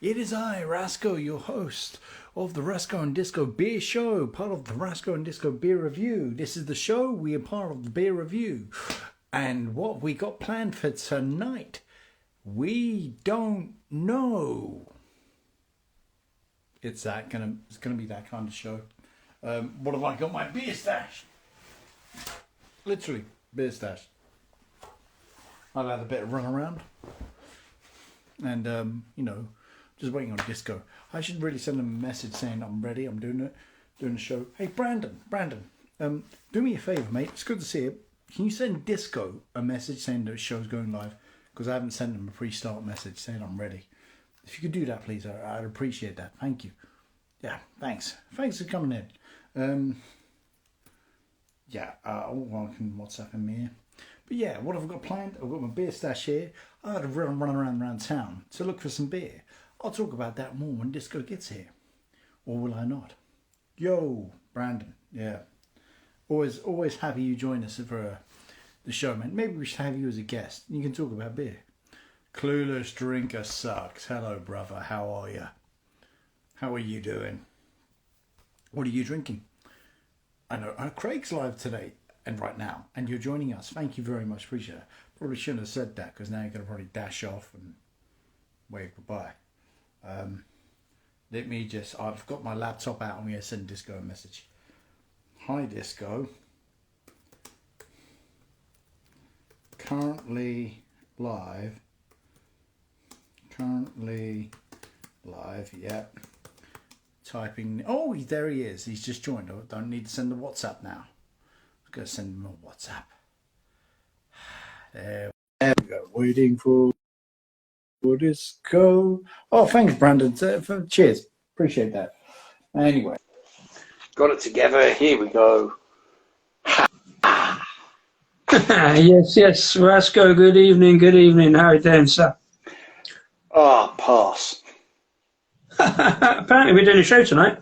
It is I, Rasco, your host of the Rasco and Disco Beer Show, part of the Rasco and Disco Beer Review. This is the show, we are part of the Beer Review. And what we got planned for tonight, we don't know. It's gonna be that kind of show. What have I got? My beer stash. Literally, beer stash. I've had a bit of run around. And, just waiting on Disco. I should really send them a message saying I'm ready, I'm doing the show. Hey, Brandon, do me a favour, mate. It's good to see you. Can you send Disco a message saying the show's going live? Because I haven't sent them a pre-start message saying I'm ready. If you could do that, please, I'd appreciate that. Thank you. Yeah, thanks. Thanks for coming in. I can WhatsApp him here. But yeah, what have I got planned? I've got my beer stash here. I had to run around town to look for some beer. I'll talk about that more when Disco gets here. Or will I not? Yo, Brandon. Yeah. Always happy you join us for the show, man. Maybe we should have you as a guest. You can talk about beer. Clueless Drinker sucks. Hello, brother. How are you? How are you doing? What are you drinking? I know Craig's live today and right now, and you're joining us. Thank you very much. Appreciate it. Probably shouldn't have said that because now you're going to probably dash off and wave goodbye. I've got my laptop out. I'm going to send Disco a message. Hi, Disco. Currently live, yep. Typing. Oh, there he is. He's just joined. I don't need to send the WhatsApp now. I'm going to send him a WhatsApp. There we go. Waiting for Disco. Oh, thanks, Brandon. Cheers. Appreciate that. Anyway. Got it together. Here we go. Yes, Rasco, good evening. How are you doing, sir? Pass. Apparently we're doing a show tonight.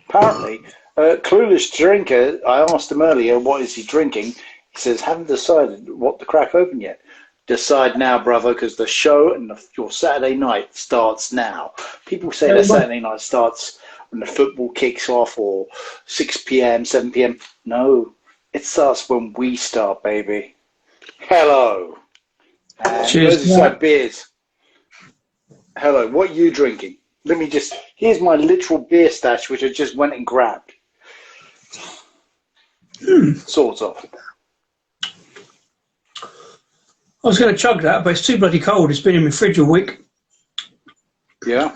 Apparently. Clueless Drinker, I asked him earlier, what is he drinking? He says, haven't decided what to crack open yet. Decide now, brother, because the show and your Saturday night starts now. People say their Saturday night starts when the football kicks off or 6 p.m., 7 p.m. No, it starts when we start, baby. Hello. Cheers. Merseyside beers. Hello, what are you drinking? Here's my literal beer stash, which I just went and grabbed. Sort of. I was going to chug that, but it's too bloody cold. It's been in my fridge a week. Yeah?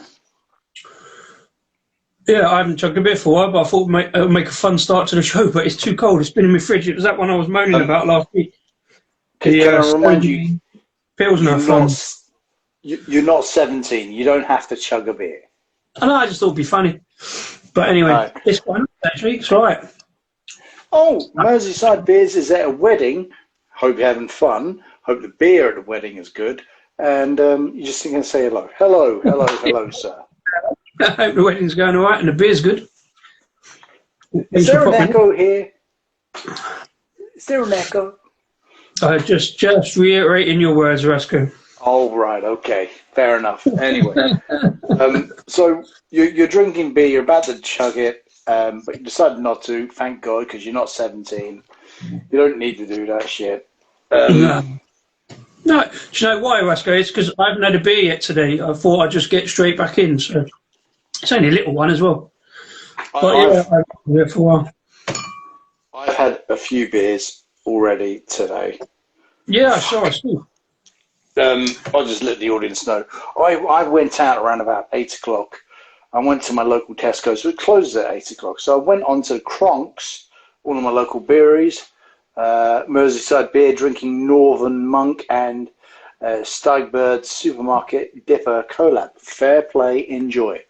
Yeah, I haven't chugged a beer for a while, but I thought it would make a fun start to the show, but it's too cold. It's been in my fridge. It was that one I was moaning about last week. Can I remind you, Pilsner fun. You're not 17. You don't have to chug a beer. I know, I just thought it'd be funny. But anyway, It's fun, actually. It's all right. Oh, Merseyside Beers is at a wedding. Hope you're having fun. Hope the beer at the wedding is good. And you're just going to say hello. Hello, sir. I hope the wedding's going all right and the beer's good. Is there an echo here? Is there an echo? Just reiterating your words, Rasco. Oh, right, okay. Fair enough. Anyway, so you're drinking beer, you're about to chug it, but you decided not to, thank God, because you're not 17. You don't need to do that shit. No, do you know why, Rasco? It's because I haven't had a beer yet today. I thought I'd just get straight back in, so it's only a little one as well. But I've been here for a while. I've had a few beers already today. Yeah, I saw. I'll just let the audience know. I went out around about 8 o'clock. I went to my local Tesco, so it closes at 8 o'clock. So I went on to Kronk's, one of my local breweries, Merseyside Beer, drinking Northern Monk and Stagberg Supermarket Dipper collab. Fair play, enjoy.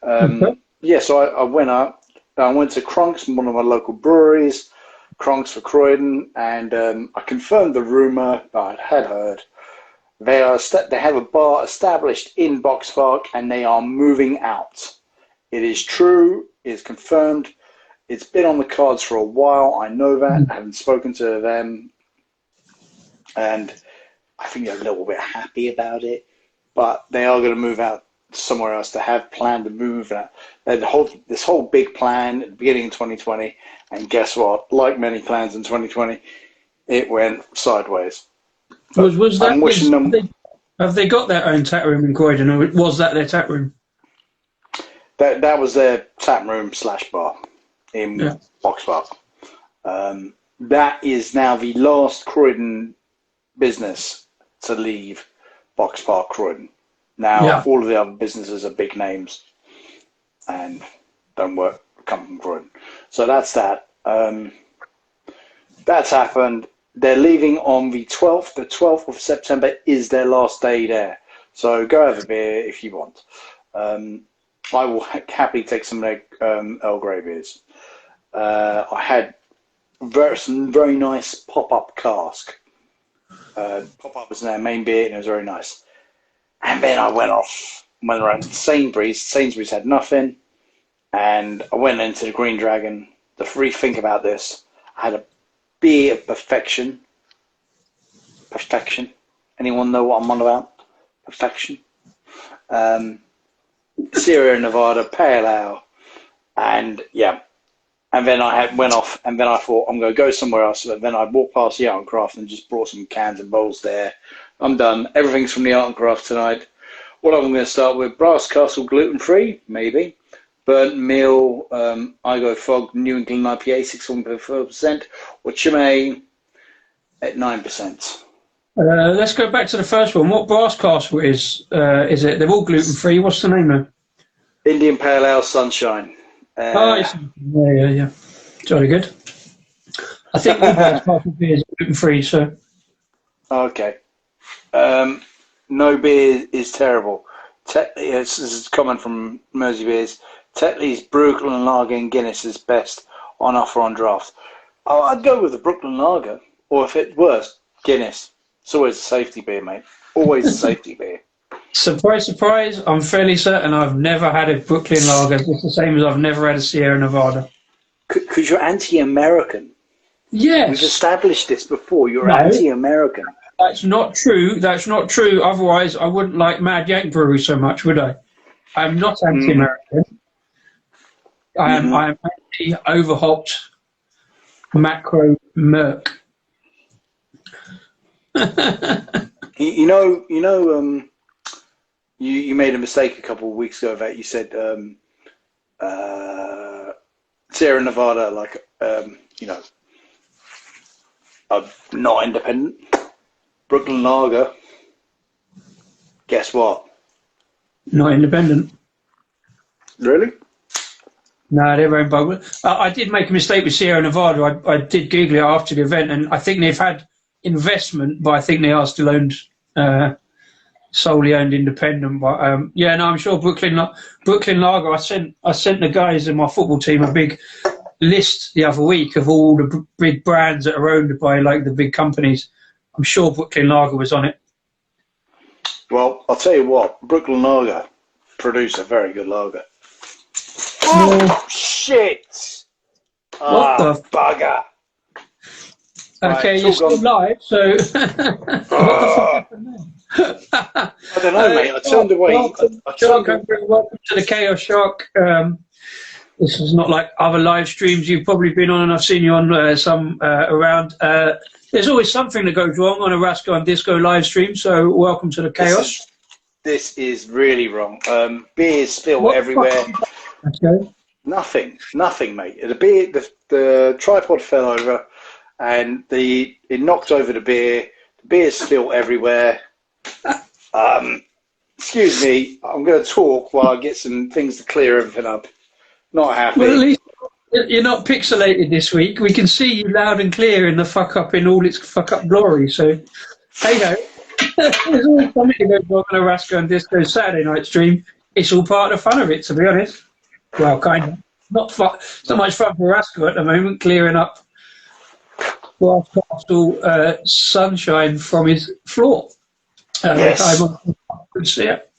So I went up. I went to Kronk's, one of my local breweries, Kronk's for Croydon, and I confirmed the rumour that I had heard. They have a bar established in Box Park, and they are moving out. It is true. It's confirmed. It's been on the cards for a while. I know that. I haven't spoken to them, and I think they're a little bit happy about it. But they are going to move out somewhere else. They have planned to move. They had this whole big plan at the beginning of 2020, and guess what? Like many plans in 2020, it went sideways. Was that? I'm wishing them. Have they got their own tap room in Croydon, or was that their tap room? That was their tap room / bar in Box Park. That is now the last Croydon business to leave Box Park Croydon. Now all of the other businesses are big names and don't come from Croydon. So that's that. That's happened. They're leaving on the 12th. The 12th of September is their last day there. So go have a beer if you want. I will happily take some of their Earl Grey beers. I had some very nice pop-up cask. Pop-up was their main beer, and it was very nice. And then I went around to Sainsbury's. Sainsbury's had nothing. And I went into the Green Dragon. The free think about this. I had a beer of perfection. Perfection. Anyone know what I'm on about? Perfection. Sierra Nevada Pale Ale. And yeah. And then I went off, and then I thought, I'm going to go somewhere else. But then I walked past the Art and Craft and just brought some cans and bowls there. I'm done. Everything's from the Art and Craft tonight. What I'm going to start with, Brass Castle gluten-free, maybe. Burnt Meal, Igo Fog, New England IPA, 6.4%. Or Chimay at 9%. Let's go back to the first one. What Brass Castle is it? They're all gluten-free. What's the name of it? Indian Pale Ale Sunshine. Yeah. Jolly good. I think all Brass Castle beer is gluten-free, so... Okay. No beer is terrible. This is common from Mersey Beers. Tetley's Brooklyn Lager and Guinness is best on offer on draft. Oh, I'd go with the Brooklyn Lager, or if it's worse, Guinness. It's always a safety beer, mate. Always a safety beer. Surprise, surprise, I'm fairly certain I've never had a Brooklyn Lager. It's the same as I've never had a Sierra Nevada. Because you're anti-American. Yes. We've established this before. You're anti-American. That's not true. That's not true. Otherwise, I wouldn't like Mad Yank Brewery so much, would I? I'm not anti-American. I'm anti-overhopped macro Merc. You made a mistake a couple of weeks ago that you said Sierra Nevada, not independent. Brooklyn Lager, guess what? Not independent. Really? No, they're owned by... I did make a mistake with Sierra Nevada. I did Google it after the event, and I think they've had investment, but I think they are still owned, solely owned independent. But I'm sure Brooklyn Lager. I sent the guys in my football team a big list the other week of all the big brands that are owned by like the big companies. I'm sure Brooklyn Lager was on it. Well, I'll tell you what, Brooklyn Lager produce a very good lager. Oh, shit! What the bugger! Okay, right, you're still live, so... What the fuck happened there? I don't know, mate. I turned away. Welcome to the Chaos Shock. This is not like other live streams you've probably been on, and I've seen you on some around. There's always something that goes wrong on a Rasco and Disco live stream, so welcome to the Chaos. This is really wrong. Beers spill everywhere. Okay. Nothing, mate. The tripod fell over, and it knocked over the beer. The beer spilled everywhere. Excuse me. I'm going to talk while I get some things to clear everything up. Not happy. Well, at least you're not pixelated this week. We can see you loud and clear in the fuck up in all its fuck up glory. So, hey ho. There's always something that goes wrong on a Rasco and Disco Saturday night stream. It's all part of the fun of it, to be honest. Well, kind of. Not much fun for Rasco at the moment, clearing up Glass Castle sunshine from his floor. Yes. I could see it.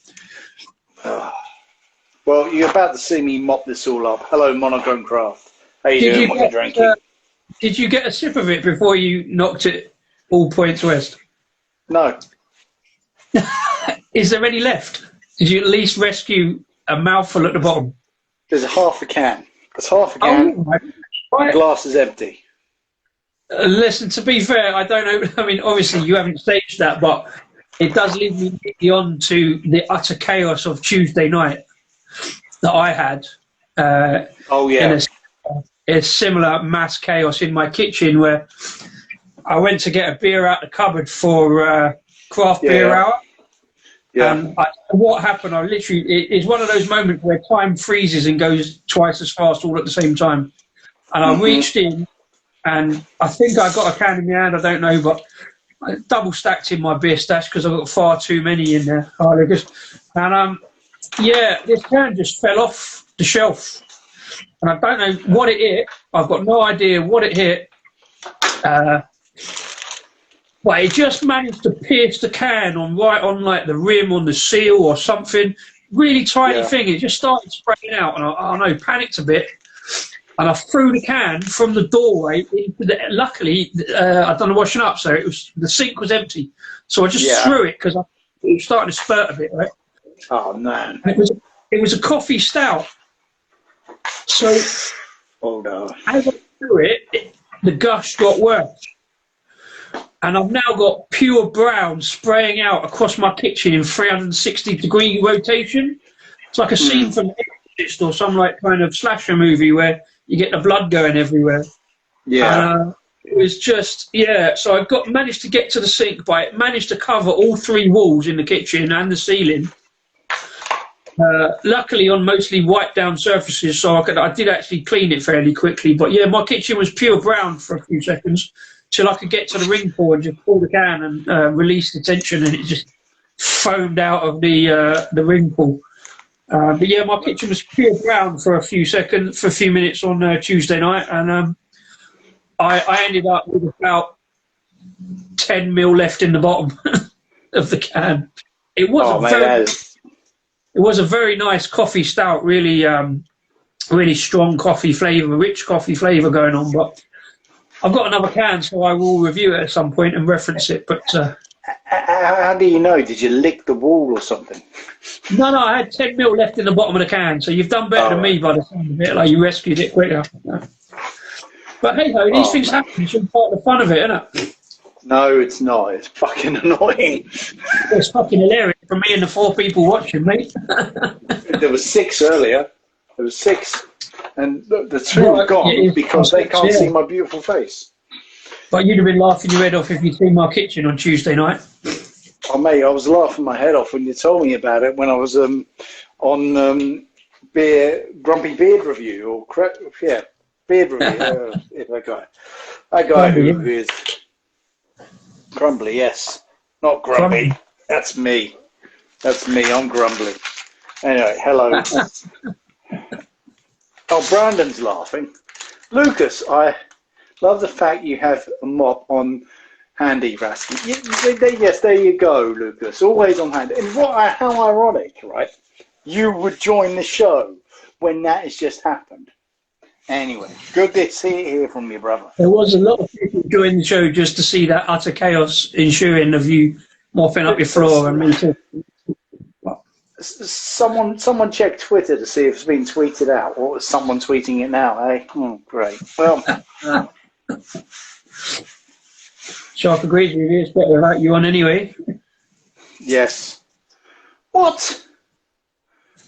Well, you're about to see me mop this all up. Hello, Monochrome Craft. How you doing? What are you drinking? Did you get a sip of it before you knocked it all points west? No. Is there any left? Did you at least rescue a mouthful at the bottom? There's half a can. There's half a can. Oh, the glass is empty. Listen, to be fair, I don't know. I mean, obviously you haven't staged that, but it does lead me on to the utter chaos of Tuesday night that I had. Oh, yeah. In a similar mass chaos in my kitchen where I went to get a beer out the cupboard for craft beer hour. Yeah. And what happened, it's one of those moments where time freezes and goes twice as fast all at the same time. And I reached in, and I think I got a can in my hand, I don't know, but I double stacked in my beer stash because I've got far too many in there. And this can just fell off the shelf. And I don't know what it hit. I've got no idea what it hit. But it just managed to pierce the can right on like the rim on the seal or something. Really tiny thing. It just started spraying out, and I panicked a bit. And I threw the can from the doorway. Luckily, I'd done the washing up, so the sink was empty. So I just threw it because it was starting to spurt a bit, right? Oh, man. And it was a coffee stout. So as I threw it, the gush got worse. And I've now got pure brown spraying out across my kitchen in 360-degree rotation. It's like a scene from The Exorcist or some like kind of slasher movie where you get the blood going everywhere. Yeah. It was just, so I managed to get to the sink, but it managed to cover all three walls in the kitchen and the ceiling. Luckily on mostly wiped down surfaces, so I did actually clean it fairly quickly. But yeah, my kitchen was pure brown for a few seconds till I could get to the ring pull and just pull the can and release the tension, and it just foamed out of the ring pull. But yeah, my kitchen was pure brown for a few minutes on Tuesday night, and I ended up with about 10 mil left in the bottom of the can. It was a very nice coffee stout, really strong coffee flavour, rich coffee flavour going on. But I've got another can, so I will review it at some point and reference it. But how do you know? Did you lick the wall or something? No, I had 10 mil left in the bottom of the can, so you've done better than me by the sound of it. Like you rescued it quicker. But hey ho, these things happen. It's all part of the fun of it, isn't it? No, it's not. It's fucking annoying. It's fucking hilarious for me and the 4 people watching, mate. There was 6 earlier. There was 6. And the 2 are gone because they can't see my beautiful face. But you'd have been laughing your head off if you'd seen my kitchen on Tuesday night. Oh, mate, I was laughing my head off when you told me about it when I was on Grumpy Beard Review. Beard Review. That guy who is... Grumbly, yes. Not grumpy. That's me. I'm grumbly. Anyway, hello. Oh, Brandon's laughing. Lucas, I love the fact you have a mop on handy, Rasky. Yes, there you go, Lucas. Always on hand. And how ironic, right? You would join the show when that has just happened. Anyway, good to hear from you, brother. There was a lot of people joining the show just to see that utter chaos ensuing of you mopping up your floor and me too. Someone check Twitter to see if it's been tweeted out, or is someone tweeting it now, eh? Oh, great. Well, Sharp agrees with you. It's better without you on anyway. Yes. What?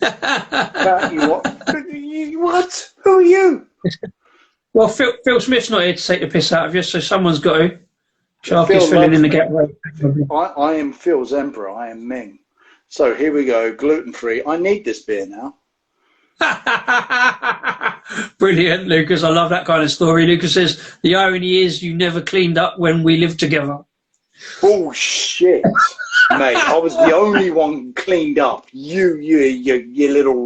About you what? What? Who are you? Well, Phil Smith's not here to take the piss out of you, so someone's got to. Sharp is filling in the gap. I am Phil's emperor. I am Ming. So here we go, gluten-free. I need this beer now. Brilliant, Lucas. I love that kind of story. Lucas says, the irony is you never cleaned up when we lived together. Bullshit, mate. I was the only one cleaned up. You little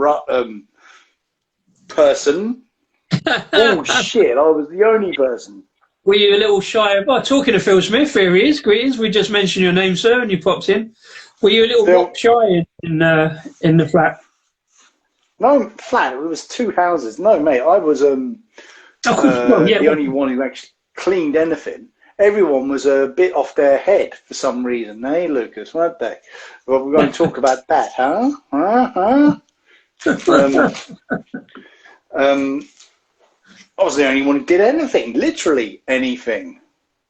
person. Bullshit, I was the only person. Were you a little shy about talking to Phil Smith? Here he is. Greetings. We just mentioned your name, sir, and you popped in. Were you a little shy in the flat? No, flat. It was 2 houses. No, mate. I was the only one who actually cleaned anything. everyone was a bit off their head for some reason, eh, Lucas, weren't they? Well, we're going to talk about that, huh? I was the only one who did anything, literally anything,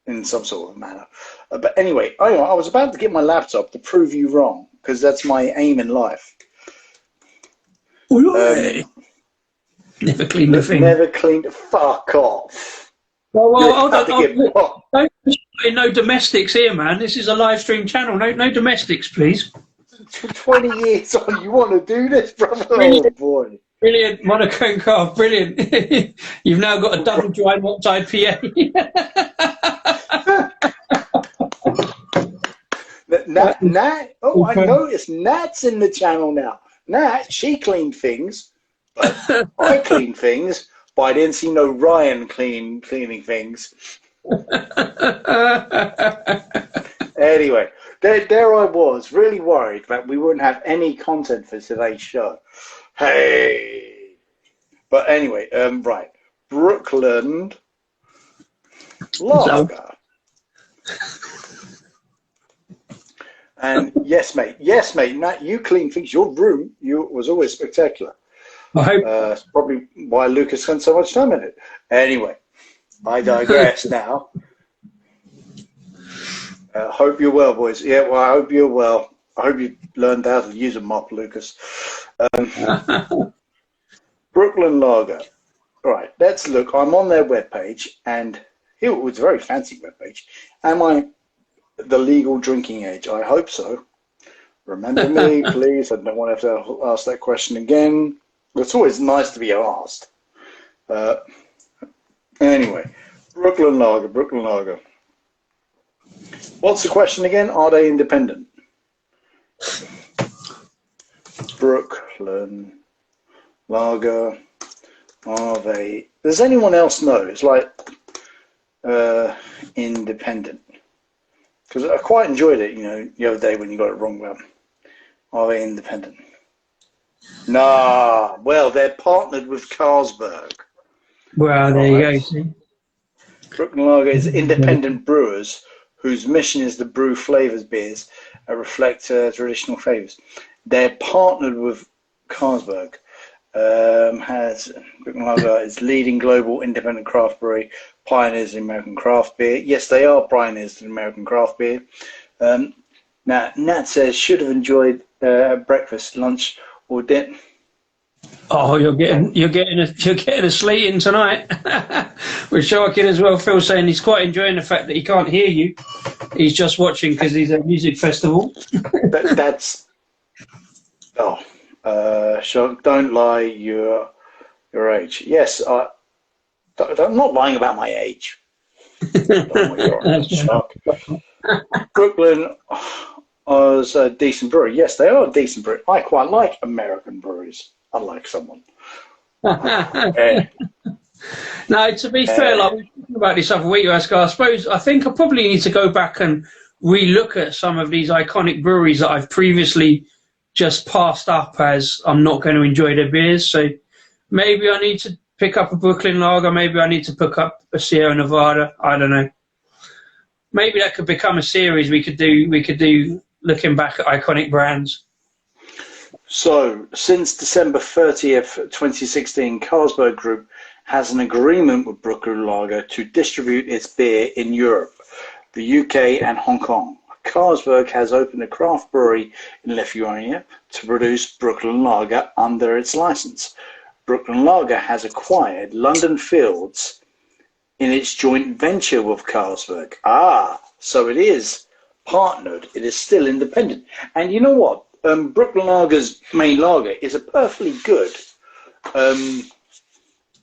in some sort of manner. But anyway, I was about to get my laptop to prove you wrong, because that's my aim in life. Never cleaned a thing. Never cleaned. Fuck off. Well, no domestics here, man. This is a live stream channel. No domestics, please. 20 years on, you want to do this, brother? Oh, boy. Brilliant, monochrome craft, brilliant. You've now got a double dry malt IPA. Nat, oh, I noticed Nat's in the channel now. Nat, she cleaned things, but I clean things, but I didn't see no Ryan cleaning things. Anyway, there I was, really worried that we wouldn't have any content for today's show. Hey! But anyway, right. Brooklyn Lager. And yes, mate, Nat, you clean things. Your room was always spectacular. I hope. It's probably why Lucas spent so much time in it. Anyway, I digress now. Hope you're well, boys. Yeah, well, I hope you're well. I hope you learned how to use a mop, Lucas. Brooklyn Lager. All right, let's look. I'm on their webpage, and it was a very fancy webpage. Am I the legal drinking age? I hope so. Remember me, please. I don't want to have to ask that question again. It's always nice to be asked. Anyway, Brooklyn Lager. What's the question again? Are they independent? Brooklyn Lager. Are they? Does anyone else know? It's like independent. Because I quite enjoyed it, the other day when you got it wrong about are they independent? Nah, well, they're partnered with Carlsberg. Well, there you go, see. Brooklyn Lager is independent brewers whose mission is to brew flavors beers that reflect traditional flavors. They're partnered with Carlsberg. Brooklyn Lager is leading global independent craft brewery, pioneers in American craft beer. Yes, they are pioneers in American craft beer. Now, Nat says should have enjoyed breakfast, lunch, or dinner. Oh, you're getting a sleeting tonight. With Sharkin as well. Phil saying he's quite enjoying the fact that he can't hear you. He's just watching because he's at a music festival. Shark, don't lie. Your age. Yes, I'm not lying about my age. Shark. Brooklyn was a decent brewery. Yes, they are a decent brewery. I quite like American breweries. Unlike someone. No, to be fair, like we were talking about this other week, Oscar, I think I probably need to go back and re-look at some of these iconic breweries that I've previously just passed up as I'm not going to enjoy their beers. So maybe I need to pick up a Brooklyn Lager. Maybe I need to pick up a Sierra Nevada. I don't know. Maybe that could become a series we could do looking back at iconic brands. So, since December 30th, 2016, Carlsberg Group has an agreement with Brooklyn Lager to distribute its beer in Europe, the UK and Hong Kong. Carlsberg has opened a craft brewery in Lithuania to produce Brooklyn Lager under its license. Brooklyn Lager has acquired London Fields in its joint venture with Carlsberg. So it is partnered. It is still independent. And you know what? Brooklyn Lager's main lager is a perfectly good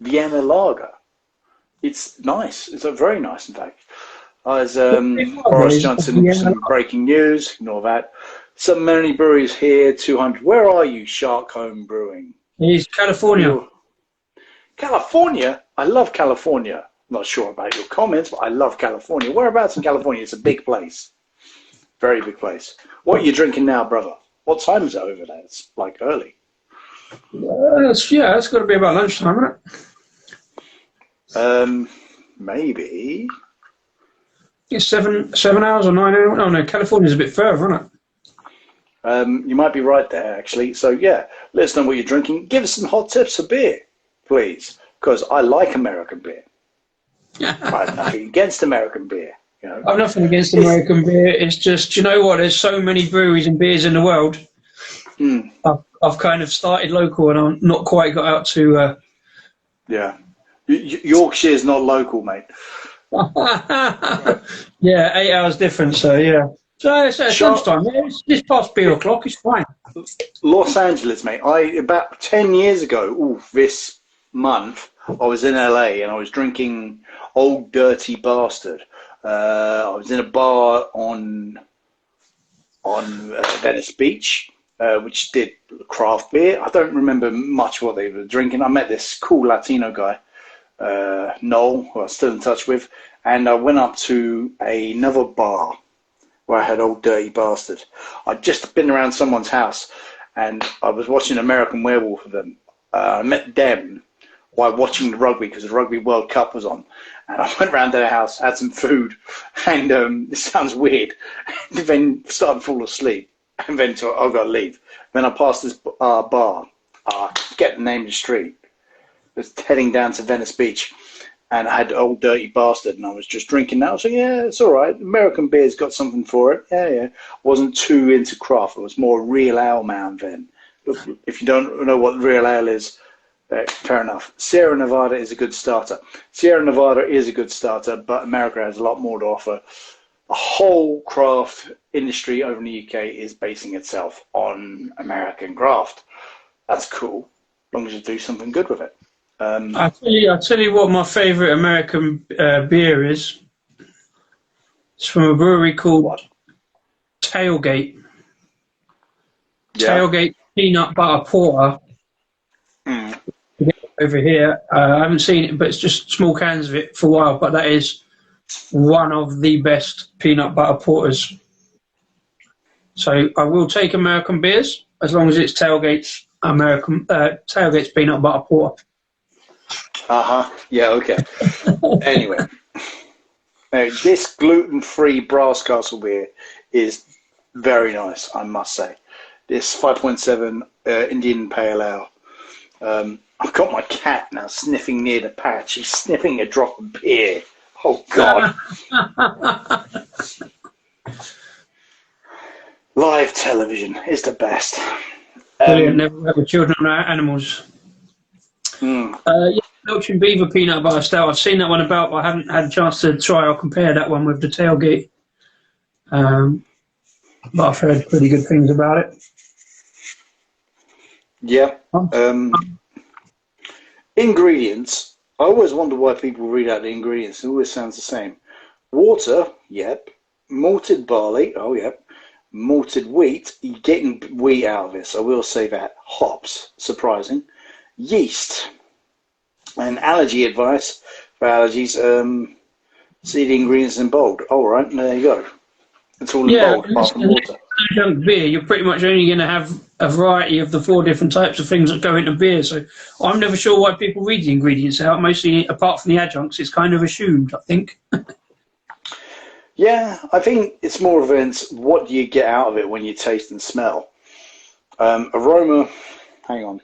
Vienna lager. It's nice. It's very nice, in fact. As Boris Johnson, some breaking news, ignore that. So many breweries here, 200. Where are you, Sharkholm Brewing? It's California. California? I love California. I'm not sure about your comments, but I love California. Whereabouts in California? It's a big place. Very big place. What are you drinking now, brother? What time is it over there? It's like early. It's got to be about lunchtime, isn't it? Maybe. It's 7 hours or 9 hours. Oh no, California's a bit further, isn't You might be right there, actually. So yeah, let us know what you're drinking. Give us some hot tips for beer, please, because I like American beer. it? I have nothing against American beer. You know, I've nothing against it's, American beer. It's just, you know what? There's so many breweries and beers in the world. I've kind of started local, and I'm not quite got out to. yeah, Yorkshire's not local, mate. Yeah, 8 hours difference. So yeah. So it's lunchtime. Yeah, it's past beer o'clock. It's fine. Los Angeles, mate. About 10 years ago, this month, I was in LA and I was drinking Old Dirty Bastard. I was in a bar on Venice Beach, which did craft beer. I don't remember much what they were drinking. I met this cool Latino guy, Noel, who I'm still in touch with, and I went up to another bar where I had Old Dirty Bastard. I'd just been around someone's house and I was watching American Werewolf with them. I met them while watching the rugby because the Rugby World Cup was on. And I went round to their house, had some food, and this sounds weird, and then started to fall asleep. And then thought, I've got to leave. Then I passed this bar, forget the name of the street. I was heading down to Venice Beach. And I had Old Dirty Bastard, and I was just drinking that. I was like, yeah, it's all right. American beer's got something for it. Yeah. Wasn't too into craft. It was more real ale man then. Look, if you don't know what real ale is, fair enough. Sierra Nevada is a good starter. Sierra Nevada is a good starter, but America has a lot more to offer. The whole craft industry over in the UK is basing itself on American craft. That's cool, as long as you do something good with it. I'll tell you what my favourite American beer is. It's from a brewery called Tailgate. Yeah. Tailgate Peanut Butter Porter. Over here. I haven't seen it, but it's just small cans of it for a while. But that is one of the best peanut butter porters. So I will take American beers as long as it's Tailgate's Peanut Butter Porter. Yeah, okay. Anyway, this gluten-free Brass Castle beer is very nice, I must say. This 5.7 Indian Pale Ale. I've got my cat now sniffing near the patch. He's sniffing a drop of beer. Oh, God. Live television is the best. Brilliant. Never work with children or animals. Belgian Beaver Peanut Butter Stout. I've seen that one about, but I haven't had a chance to try or compare that one with the Tailgate. But I've heard pretty good things about it. Yeah. Ingredients. I always wonder why people read out the ingredients. It always sounds the same. Water, yep. Malted barley, oh, yep. Malted wheat. You're getting wheat out of this, I will say that. Hops, surprising. Yeast. And allergy advice for allergies. See the ingredients in bold. All right, there you go. It's all in bold, apart from water. Junk beer, you're pretty much only going to have a variety of the 4 different types of things that go into beer. So I'm never sure why people read the ingredients out. Mostly, apart from the adjuncts, it's kind of assumed, I think. Yeah, I think it's more of what do you get out of it when you taste and smell. Aroma, hang on.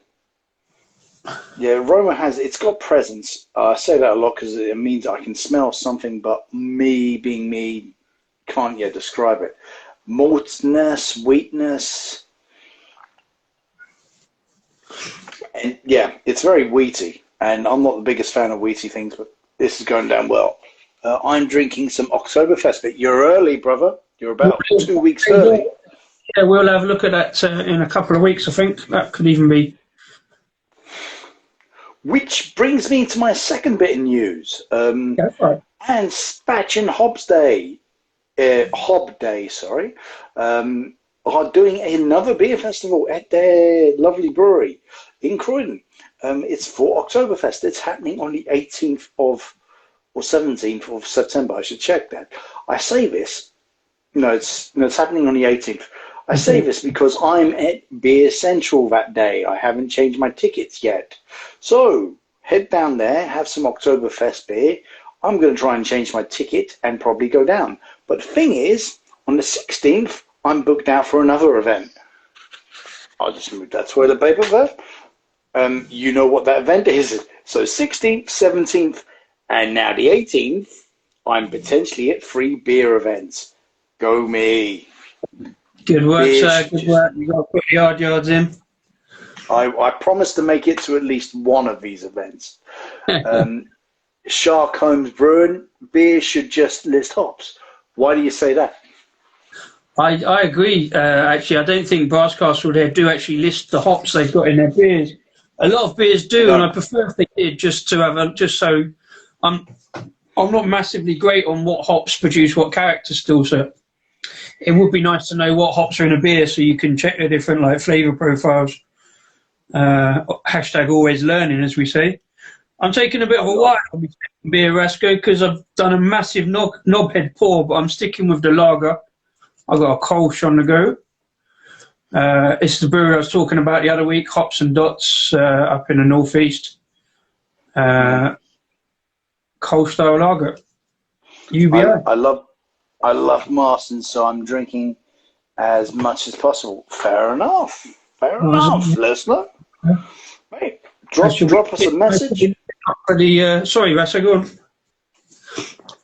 Yeah, aroma it's got presence. I say that a lot because it means I can smell something, but me being me can't yet describe it. Maltness, sweetness. And yeah, it's very wheaty, and I'm not the biggest fan of wheaty things, but this is going down well. I'm drinking some Oktoberfest, but you're early, brother. You're about 2 weeks early. Yeah, we'll have a look at that in a couple of weeks, I think. That could even be. Which brings me to my second bit of news. That's right. And Spatch and Hobbs Day, Hob Day, sorry, are doing another beer festival at their lovely brewery in Croydon. It's for Oktoberfest. It's happening on the 18th or 17th of September. I should check that. I say this. It's happening on the 18th. I say this because I'm at Beer Central that day. I haven't changed my tickets yet. So head down there, have some Oktoberfest beer. I'm going to try and change my ticket and probably go down. But the thing is, on the 16th, I'm booked out for another event. I'll just move that toilet paper there. You know what that event is. So 16th, 17th, and now the 18th, I'm potentially at 3 beer events. Go me. Good work, sir. Good work. You got to put the hard yards in. I promise to make it to at least one of these events. Shark Holmes Brewing, beer should just list hops. Why do you say that? I agree. Actually, I don't think Brass Castle there do actually list the hops they've got in their beers. A lot of beers do, and I prefer if they did, just so I'm not massively great on what hops produce what character still, so it would be nice to know what hops are in a beer so you can check the different like flavour profiles. Hashtag always learning, as we say. I'm taking a bit of a while on beer, Rasco, because I've done a massive knobhead pour, but I'm sticking with the lager. I've got a Kolsh on the go. It's the brewery I was talking about the other week, Hops and Dots, up in the northeast. Kolsh style lager. UBI. I love Marston, so I'm drinking as much as possible. Fair enough. Listener. Mate, drop us a message. Sorry, Rassa, go on.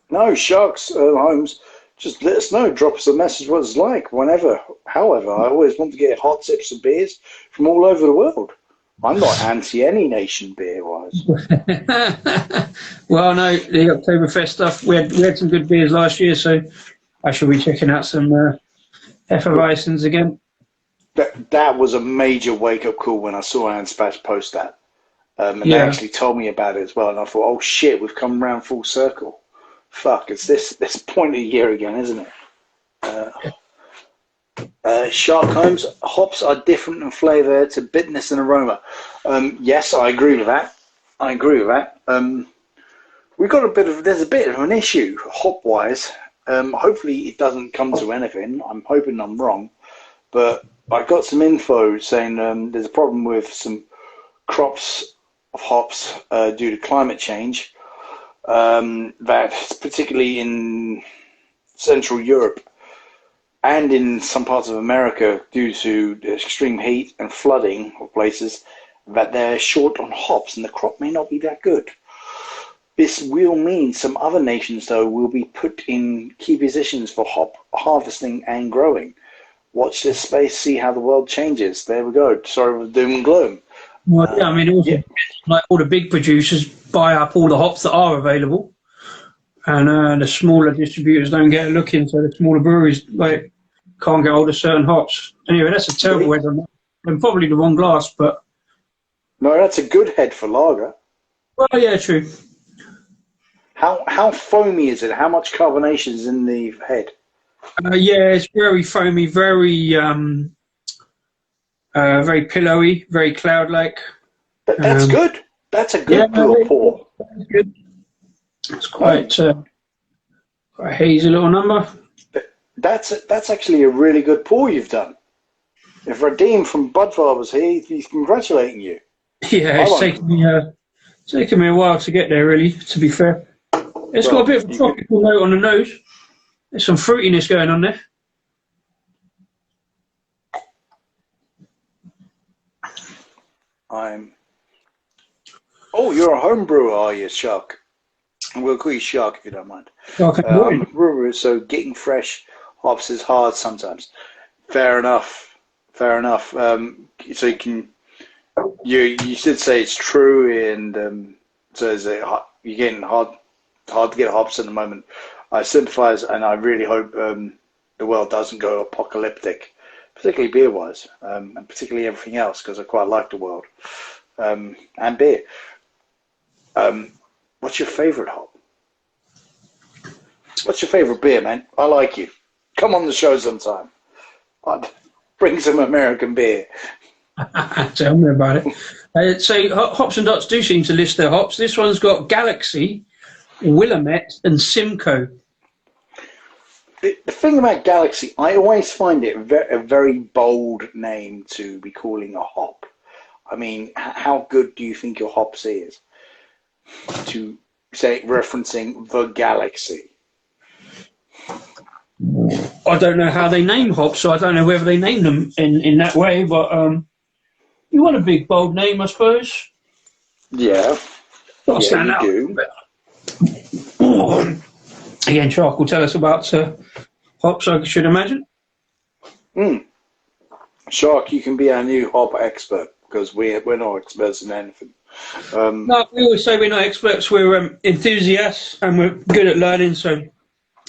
No, Sharks, Holmes, just let us know. Drop us a message what it's like, whenever. However, I always want to get hot tips of beers from all over the world. I'm not anti any nation beer-wise. Well, no, the Oktoberfest stuff, we had some good beers last year, so I shall be checking out some Hefeweizens again. That was a major wake-up call when I saw Anspach post that. They actually told me about it as well, and I thought, oh shit, we've come round full circle. Fuck, it's this point of the year again, isn't it? Shark Holmes, hops are different in flavour to bitterness and aroma. Yes, I agree with that. We've got there's a bit of an issue hop-wise. Hopefully it doesn't come to anything. I'm hoping I'm wrong, but I got some info saying there's a problem with some crops of hops due to climate change, that particularly in Central Europe and in some parts of America due to extreme heat and flooding of places, that they're short on hops and the crop may not be that good. This will mean some other nations, though, will be put in key positions for hop harvesting and growing. Watch this space, see how the world changes. There we go. Sorry for the doom and gloom. Well, yeah, I mean, also, like all the big producers buy up all the hops that are available, and the smaller distributors don't get a look in, so the smaller breweries can't get hold of certain hops. Anyway, that's a terrible head on that. And probably the wrong glass, but... No, that's a good head for lager. Well, yeah, true. How foamy is it? How much carbonation is in the head? Yeah, it's very foamy, very very pillowy, very cloud-like. That's good. That's a good pour. That's good. It's quite a hazy little number. That's actually a really good pour you've done. If Radim from Budvar was here, he's congratulating you. Yeah, it's taken me a while to get there, really, to be fair. It's got a bit of a tropical note on the nose. There's some fruitiness going on there. Oh, you're a home brewer, are you, Shark? We'll call you Shark if you don't mind. Okay. I'm a brewer, so getting fresh hops is hard sometimes. Fair enough. So you should say it's true, and so you're getting hard to get hops at the moment. I sympathise, and I really hope the world doesn't go apocalyptic, particularly beer-wise, and particularly everything else, because I quite like the world and beer. What's your favourite hop? What's your favourite beer, man? I like you. Come on the show sometime. I'd bring some American beer. Tell me about it. So Hops and Dots do seem to list their hops. This one's got Galaxy, Willamette, and Simcoe. The thing about Galaxy, I always find it a very bold name to be calling a hop. I mean, how good do you think your hops is? To say referencing the galaxy. I don't know how they name hops, so I don't know whether they name them in that way, but you want a big, bold name, I suppose. Yeah. Got to Yeah, stand you out. do. Again, Shark will tell us about hops, I should imagine. Shark, you can be our new hop expert, because we're not experts in anything. No, we always say we're not experts, we're enthusiasts, and we're good at learning, so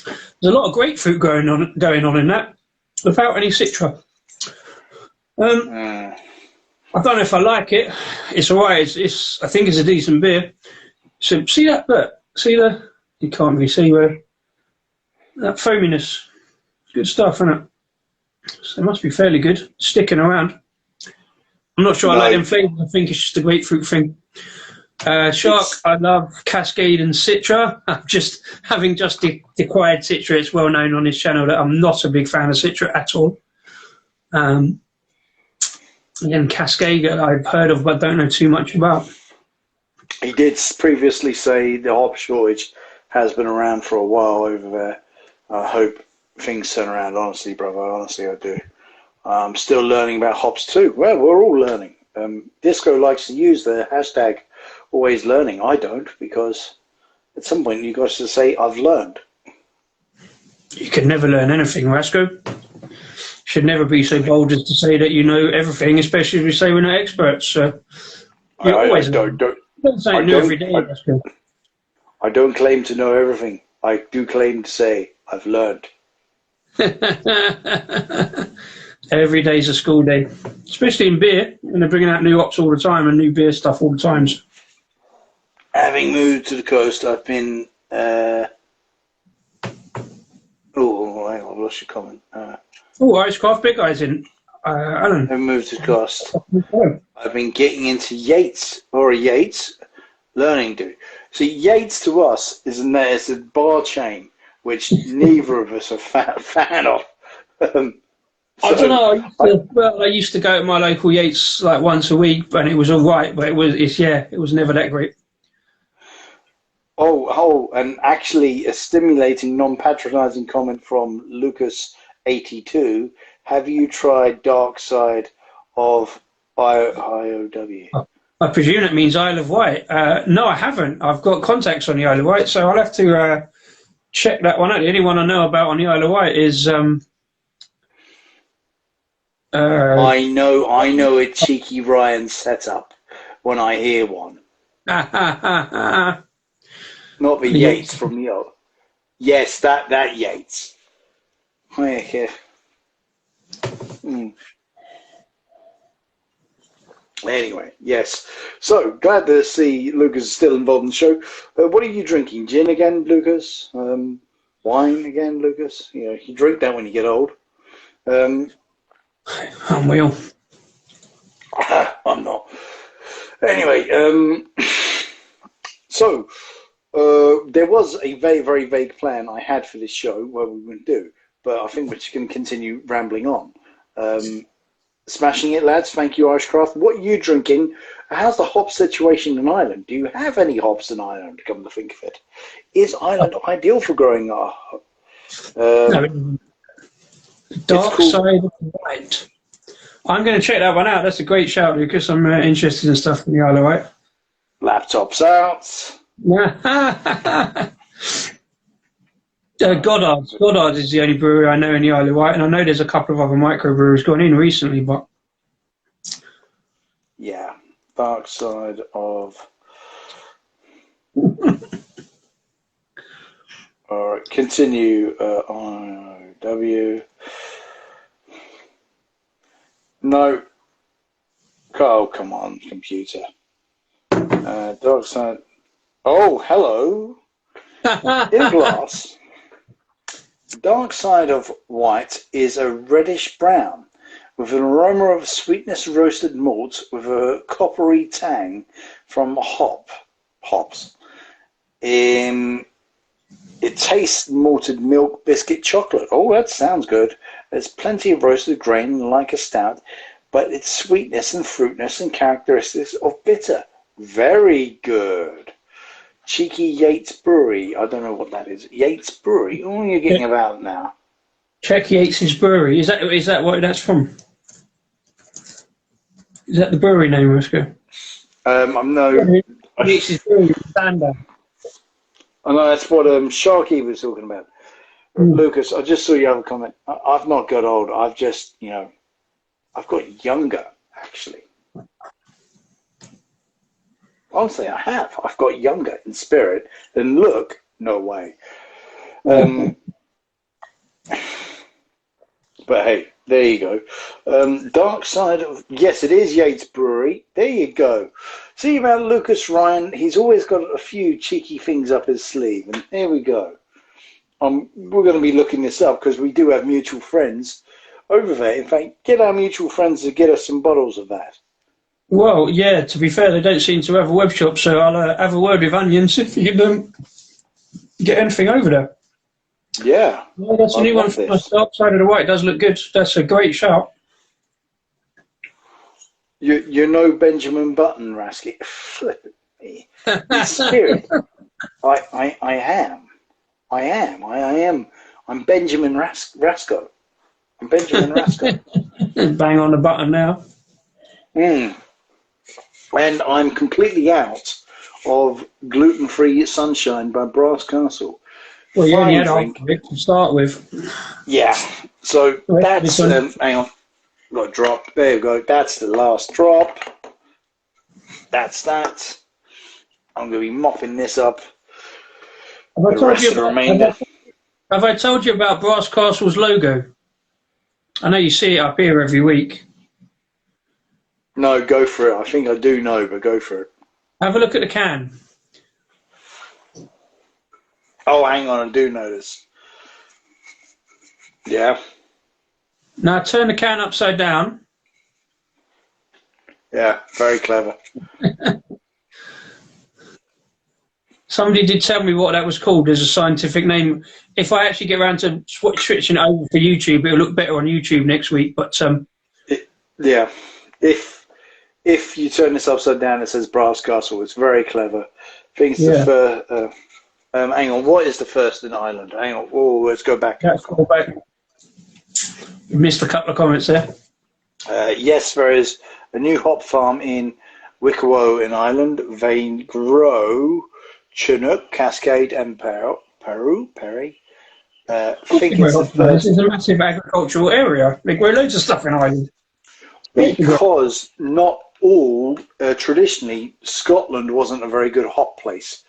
there's a lot of grapefruit going on in that, without any citra. I don't know if I like it. It's alright. I think it's a decent beer. So see that bit? See the? You can't really see where that foaminess. Good stuff, isn't it? So it must be fairly good. Sticking around. I'm not sure I like them flavours. I think it's just a grapefruit thing. Shark, I love Cascade and Citra. Having just acquired Citra, it's well known on this channel that I'm not a big fan of Citra at all. Again, Cascade I've heard of but don't know too much about. He did previously say the hop shortage has been around for a while over there. I hope things turn around, honestly, brother. Honestly, I do. I'm still learning about hops too. Well, we're all learning. Disco likes to use the hashtag always learning. I don't, because at some point you got to say, I've learned. You can never learn anything, Rasco. Should never be so bold as to say that you know everything, especially if you say we're not experts. So you always don't say know every day, Rasco. I don't claim to know everything. I do claim to say I've learned. Every day's a school day, especially in beer, and they're bringing out new hops all the time and new beer stuff all the time. Having moved to the coast, I've been. Oh, hang on, I lost your comment. Ice Craft Big Guys in. I don't know. I've moved to the coast. I've been getting into Yates, learning to. See, Yates to us is a bar chain, which neither of us are fan of. I don't know. I used to go to my local Yates like once a week, and it was all right, but it was never that great. Oh, and actually a stimulating, non-patronising comment from Lucas82. Have you tried Dark Side of IOW? I presume that means Isle of Wight. No, I haven't. I've got contacts on the Isle of Wight, so I'll have to check that one out. The only one I know about on the Isle of Wight is... I know a cheeky Ryan setup when I hear one. Not the Yates from the old. Yes, that Yates. Okay. Anyway, yes. So glad to see Lucas is still involved in the show. What are you drinking? Gin again, Lucas? Wine again, Lucas? You know, you drink that when you get old. I'm Will. I'm not. Anyway, so there was a very, very vague plan I had for this show what we would do, but I think we're just going to continue rambling on. Smashing it, lads. Thank you, Irishcraft. What are you drinking? How's the hop situation in Ireland? Do you have any hops in Ireland, come to think of it? Is Ireland ideal for growing a hop? Dark Side of Wight. I'm going to check that one out. That's a great shout, Lucas. I'm interested in stuff from the Isle of Wight. Laptops out. Goddard is the only brewery I know in the Isle of Wight, and I know there's a couple of other microbreweries gone in recently, but... Yeah, Dark Side of... All right, continue. IOW. No. Oh, come on, computer. Dark Side. Oh, hello. In a glass. Dark Side of Wight is a reddish brown with an aroma of sweetness roasted malt with a coppery tang from hops. It tastes malted milk, biscuit, chocolate. Oh, that sounds good. There's plenty of roasted grain like a stout, but its sweetness and fruitness and characteristics of bitter. Very good. Cheeky Yates Brewery. I don't know what that is. Yates Brewery. Oh, you're getting about now. Check Yates's Brewery. Is that what that's from? Is that the brewery name, Oscar? I'm no. Yates's Brewery, Sander. I know that's what Sharky was talking about. Lucas, I just saw you have a comment. I've not got old. I've just, I've got younger, actually. Honestly, I have. I've got younger in spirit. And look, no way. But hey, there you go. Dark Side of... Yes, it is Yates Brewery. There you go. See about Lucas Ryan? He's always got a few cheeky things up his sleeve. And here we go. We're going to be looking this up because we do have mutual friends over there. In fact, get our mutual friends to get us some bottles of that. Well, yeah, to be fair, they don't seem to have a web shop, so I'll have a word with Onions if you can get anything over there. Yeah. Well, that's a new one from the Dark Side of the White. It does look good. That's a great shout. You know Benjamin Button, Rasky. Flip me. In spirit. I am. I'm Benjamin Rasco. I'm Benjamin Rasco. Bang on the button now. And I'm completely out of gluten-free Sunshine by Brass Castle. Well, you only had half of it to start with. Yeah. So that's hang on. Got a drop. There you go. That's the last drop. That's that. I'm going to be mopping this up. Have I told you about Brass Castle's logo? I know you see it up here every week. No, go for it. I think I do know, but go for it. Have a look at the can. Oh, hang on. I do know this. Yeah. Now turn the can upside down. Yeah, very clever. Somebody did tell me what that was called. There's a scientific name. If I actually get around to switching it over for YouTube, it'll look better on YouTube next week. But yeah, if you turn this upside down, it says Brass Castle. It's very clever. I think it's hang on. What is the first in Ireland? Hang on. Oh, let's go back. Go back. You missed a couple of comments there. Yes, there is a new hop farm in Wicklow in Ireland. They grow Chinook, Cascade, and Perry. I think this is a massive agricultural area. They grow loads of stuff in Ireland. Because not all, traditionally, Scotland wasn't a very good hop place.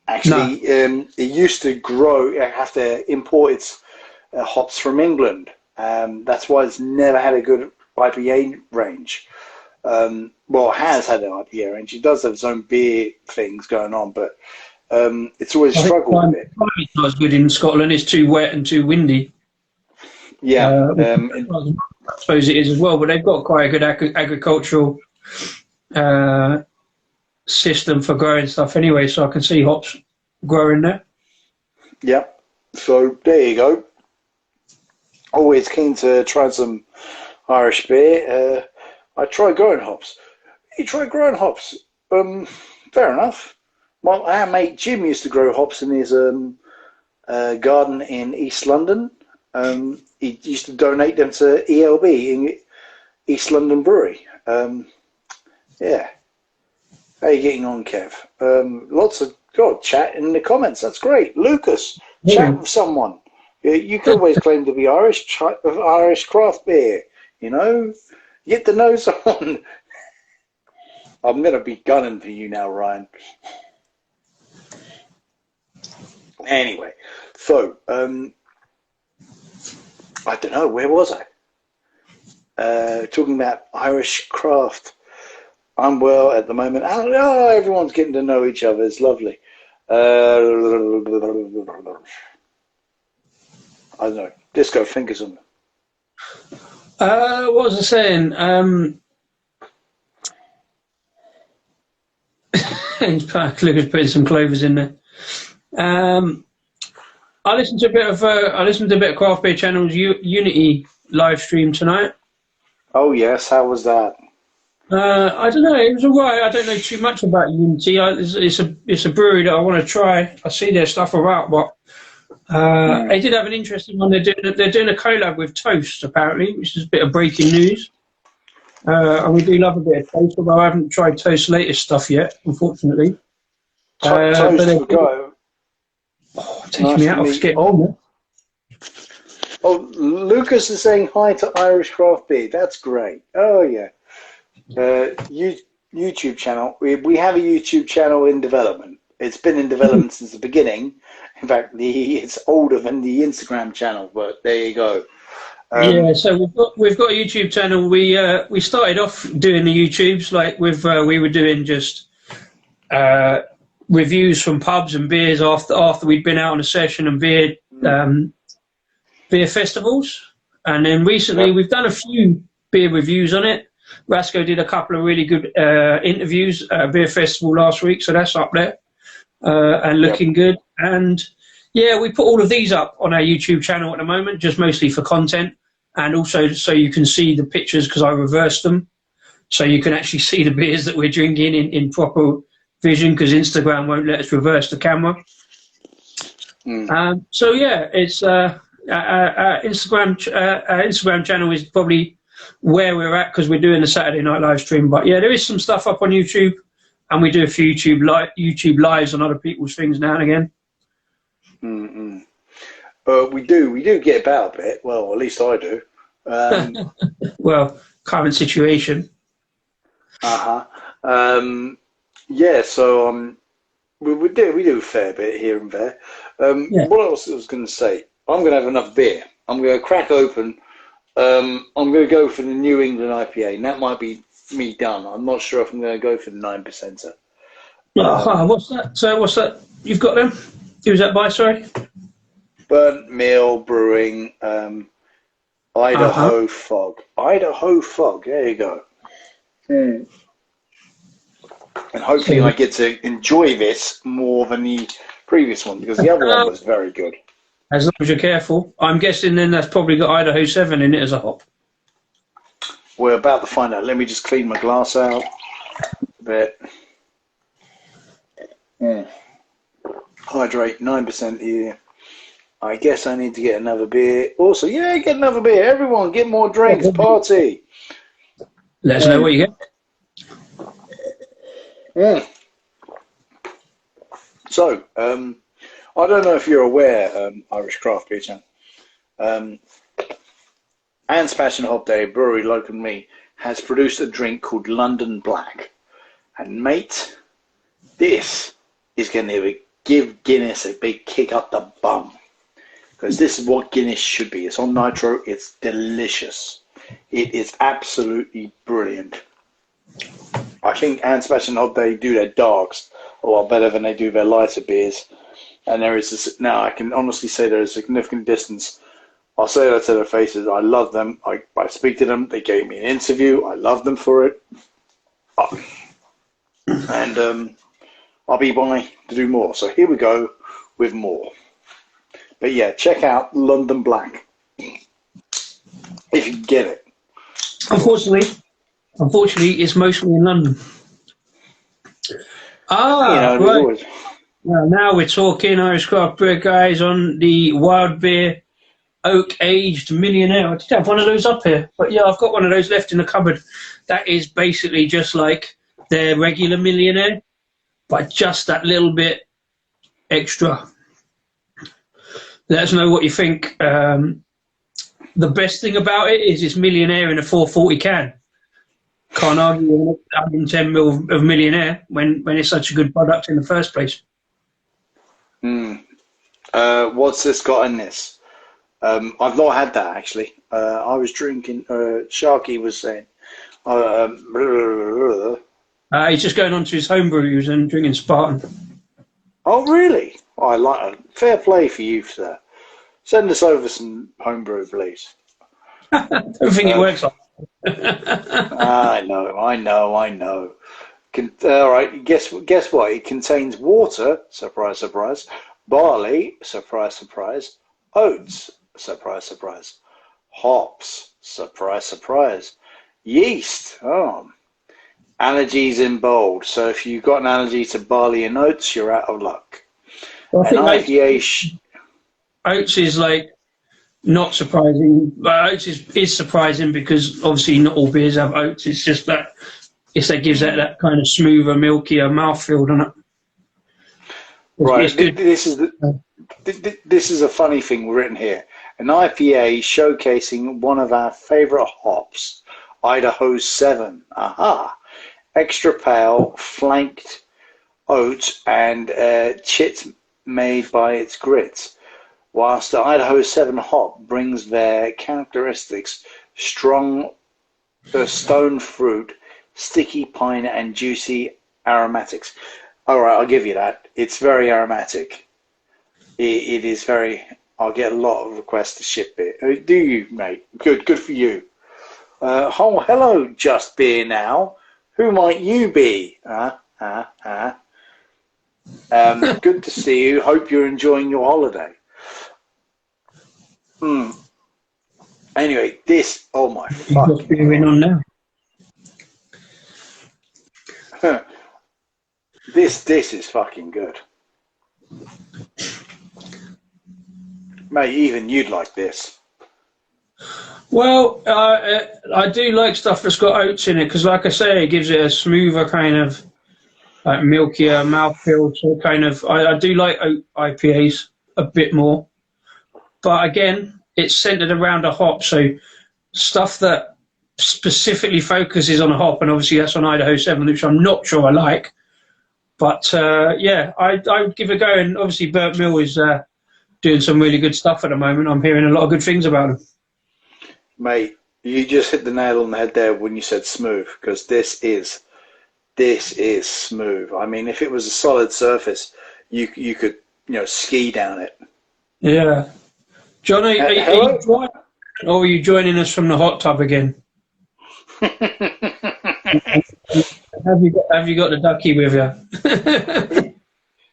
Actually, it used to grow, have to import its hops from England. That's why it's never had a good IPA range. Well, it has had an IPA range. It does have its own beer things going on, but it's always struggled with it. It's not as good in Scotland. It's too wet and too windy. Yeah. I suppose it is as well, but they've got quite a good agricultural system for growing stuff anyway, so I can see hops growing there. Yeah. So there you go. Always keen to try some Irish beer. I tried growing hops. You try growing hops? Fair enough. Our mate Jim used to grow hops in his garden in East London. He used to donate them to ELB in East London Brewery. Yeah. How are you getting on, Kev? Lots of chat in the comments. That's great. Lucas, chat with someone. You can always claim to be Irish craft beer. Get to know someone. I'm going to be gunning for you now, Ryan. Anyway, so, I don't know, where was I? Talking about Irish craft. I'm well at the moment. Oh, everyone's getting to know each other. It's lovely. I don't know. Disco fingers on them. What was I saying? Lucas putting some clovers in there. I listened to a bit of Craft Beer Channel's Unity live stream tonight. Oh yes, how was that? I don't know. It was all right. I don't know too much about Unity. It's a brewery that I want to try. I see their stuff about, but they did have an interesting one. They're doing a collab with Toast apparently, which is a bit of breaking news. And we do love a bit of Toast, although I haven't tried Toast's latest stuff yet, unfortunately. But Toast for go. takes me out of getting on. Oh, Lucas is saying hi to Irish Craft Beer. That's great. Oh yeah. YouTube channel. We have a YouTube channel in development. It's been in development since the beginning. In fact, it's older than the Instagram channel. But there you go. Yeah, so we've got a YouTube channel. We started off doing the YouTubes like we were doing just reviews from pubs and beers after we'd been out on a session and beer festivals. And then recently we've done a few beer reviews on it. Rasco did a couple of really good interviews at a beer festival last week, so that's up there and looking good. And yeah, we put all of these up on our YouTube channel at the moment, just mostly for content, and also so you can see the pictures because I reversed them, so you can actually see the beers that we're drinking in proper vision because Instagram won't let us reverse the camera. So yeah, it's our Instagram channel is probably where we're at because we're doing the Saturday night live stream. But yeah, there is some stuff up on YouTube, and we do a few YouTube lives on other people's things now and again. We do get about a bit. Well, at least I do. Well, current situation. Yeah, so we do a fair bit here and there. What else I was going to say? I'm going to have enough beer. I'm going to crack open. I'm going to go for the New England IPA, and that might be me done. I'm not sure if I'm going to go for the 9%er. What's that? So what's that? You've got them? Who's that by? Sorry. Burnt Mill Brewing, Idaho Fog. Idaho Fog. There you go. And hopefully I get to enjoy this more than the previous one because the other one was very good. As long as you're careful. I'm guessing then that's probably got Idaho 7 in it as a hop. We're about to find out. Let me just clean my glass out a bit. Hydrate, 9% here. I guess I need to get another beer. Also, yeah, get another beer. Everyone, get more drinks. Party. Let us know what you get. So, I don't know if you're aware, Irish Craft Beer Channel. Anne's Passion Hop Day Brewery, local to me, has produced a drink called London Black. And mate, this is going to give Guinness a big kick up the bum. Because this is what Guinness should be. It's on nitro. It's delicious. It is absolutely brilliant. I think Anne's Passion Hop Day do their darks a lot better than they do their lighter beers. And there is now I can honestly say there is a significant distance. I'll say that to their faces. I love them. I speak to them. They gave me an interview. I love them for it. And I'll be by to do more. So here we go with more. But yeah, check out London Black if you get it. Unfortunately, it's mostly in London. Right. Now we're talking Irish Craft Beer guys on the Wild Beer Oak Aged Millionaire. I did have one of those up here, but yeah, I've got one of those left in the cupboard. That is basically just like their regular Millionaire, but just that little bit extra. Let us know what you think. The best thing about it is it's Millionaire in a 440 can. Can't argue with 110 mil of Millionaire when it's such a good product in the first place. What's this got in this? I've not had that actually. I was drinking. Sharky was saying. He's just going on to his homebrews and drinking Spartan. Oh really? Oh, I like it. Fair play for you, sir. Send us over some homebrew, please. I don't think it works like I know. All right, guess what? It contains water, surprise, surprise, barley, surprise, surprise, oats, surprise, surprise, hops, surprise, surprise, yeast, Allergies in bold. So if you've got an allergy to barley and oats, you're out of luck. Well, I An think IPA. oats is like not surprising, but oats is surprising because obviously not all beers have oats. It's just that it gives that kind of smoother, milkier mouthfeel, doesn't it? Right. It's good. This is a funny thing written here. An IPA showcasing one of our favorite hops, Idaho 7. Aha. Extra pale, flanked oats and chit made by its grits. Whilst the Idaho 7 hop brings their characteristics, strong stone fruit, sticky pine, and juicy aromatics. All right, I'll give you that. It's very aromatic. It is very. I'll get a lot of requests to ship it. Do you, mate? Good for you. Oh, hello, Just Beer Now. Who might you be? Good to see you. Hope you're enjoying your holiday. Anyway, this. Oh my fuck. What's going on now? This is fucking good. Mate, even you'd like this. Well, I do like stuff that's got oats in it because, like I say, it gives it a smoother kind of like milkier mouthfeel. So kind of, I do like oat IPAs a bit more, but again, it's centered around a hop. So stuff that specifically focuses on a hop, and obviously that's on Idaho 7, which I'm not sure I like. But yeah, I would give it a go. And obviously, Burt Mill is doing some really good stuff at the moment. I'm hearing a lot of good things about him. Mate, you just hit the nail on the head there when you said smooth, because this is smooth. I mean, if it was a solid surface, you could ski down it. Yeah, John, are you joining, or are you joining us from the hot tub again? Have you got the ducky with you?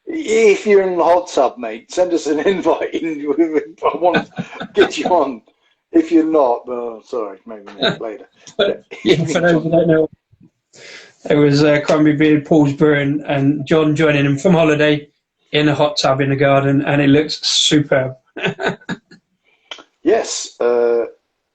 If you're in the hot tub, mate, send us an invite. I want to get you on. If you're not, sorry, maybe later. Yeah, for those who don't know, it was Crumbly Beard, Paul's Brewing, and John joining him from holiday in a hot tub in the garden, and it looks superb. Yes.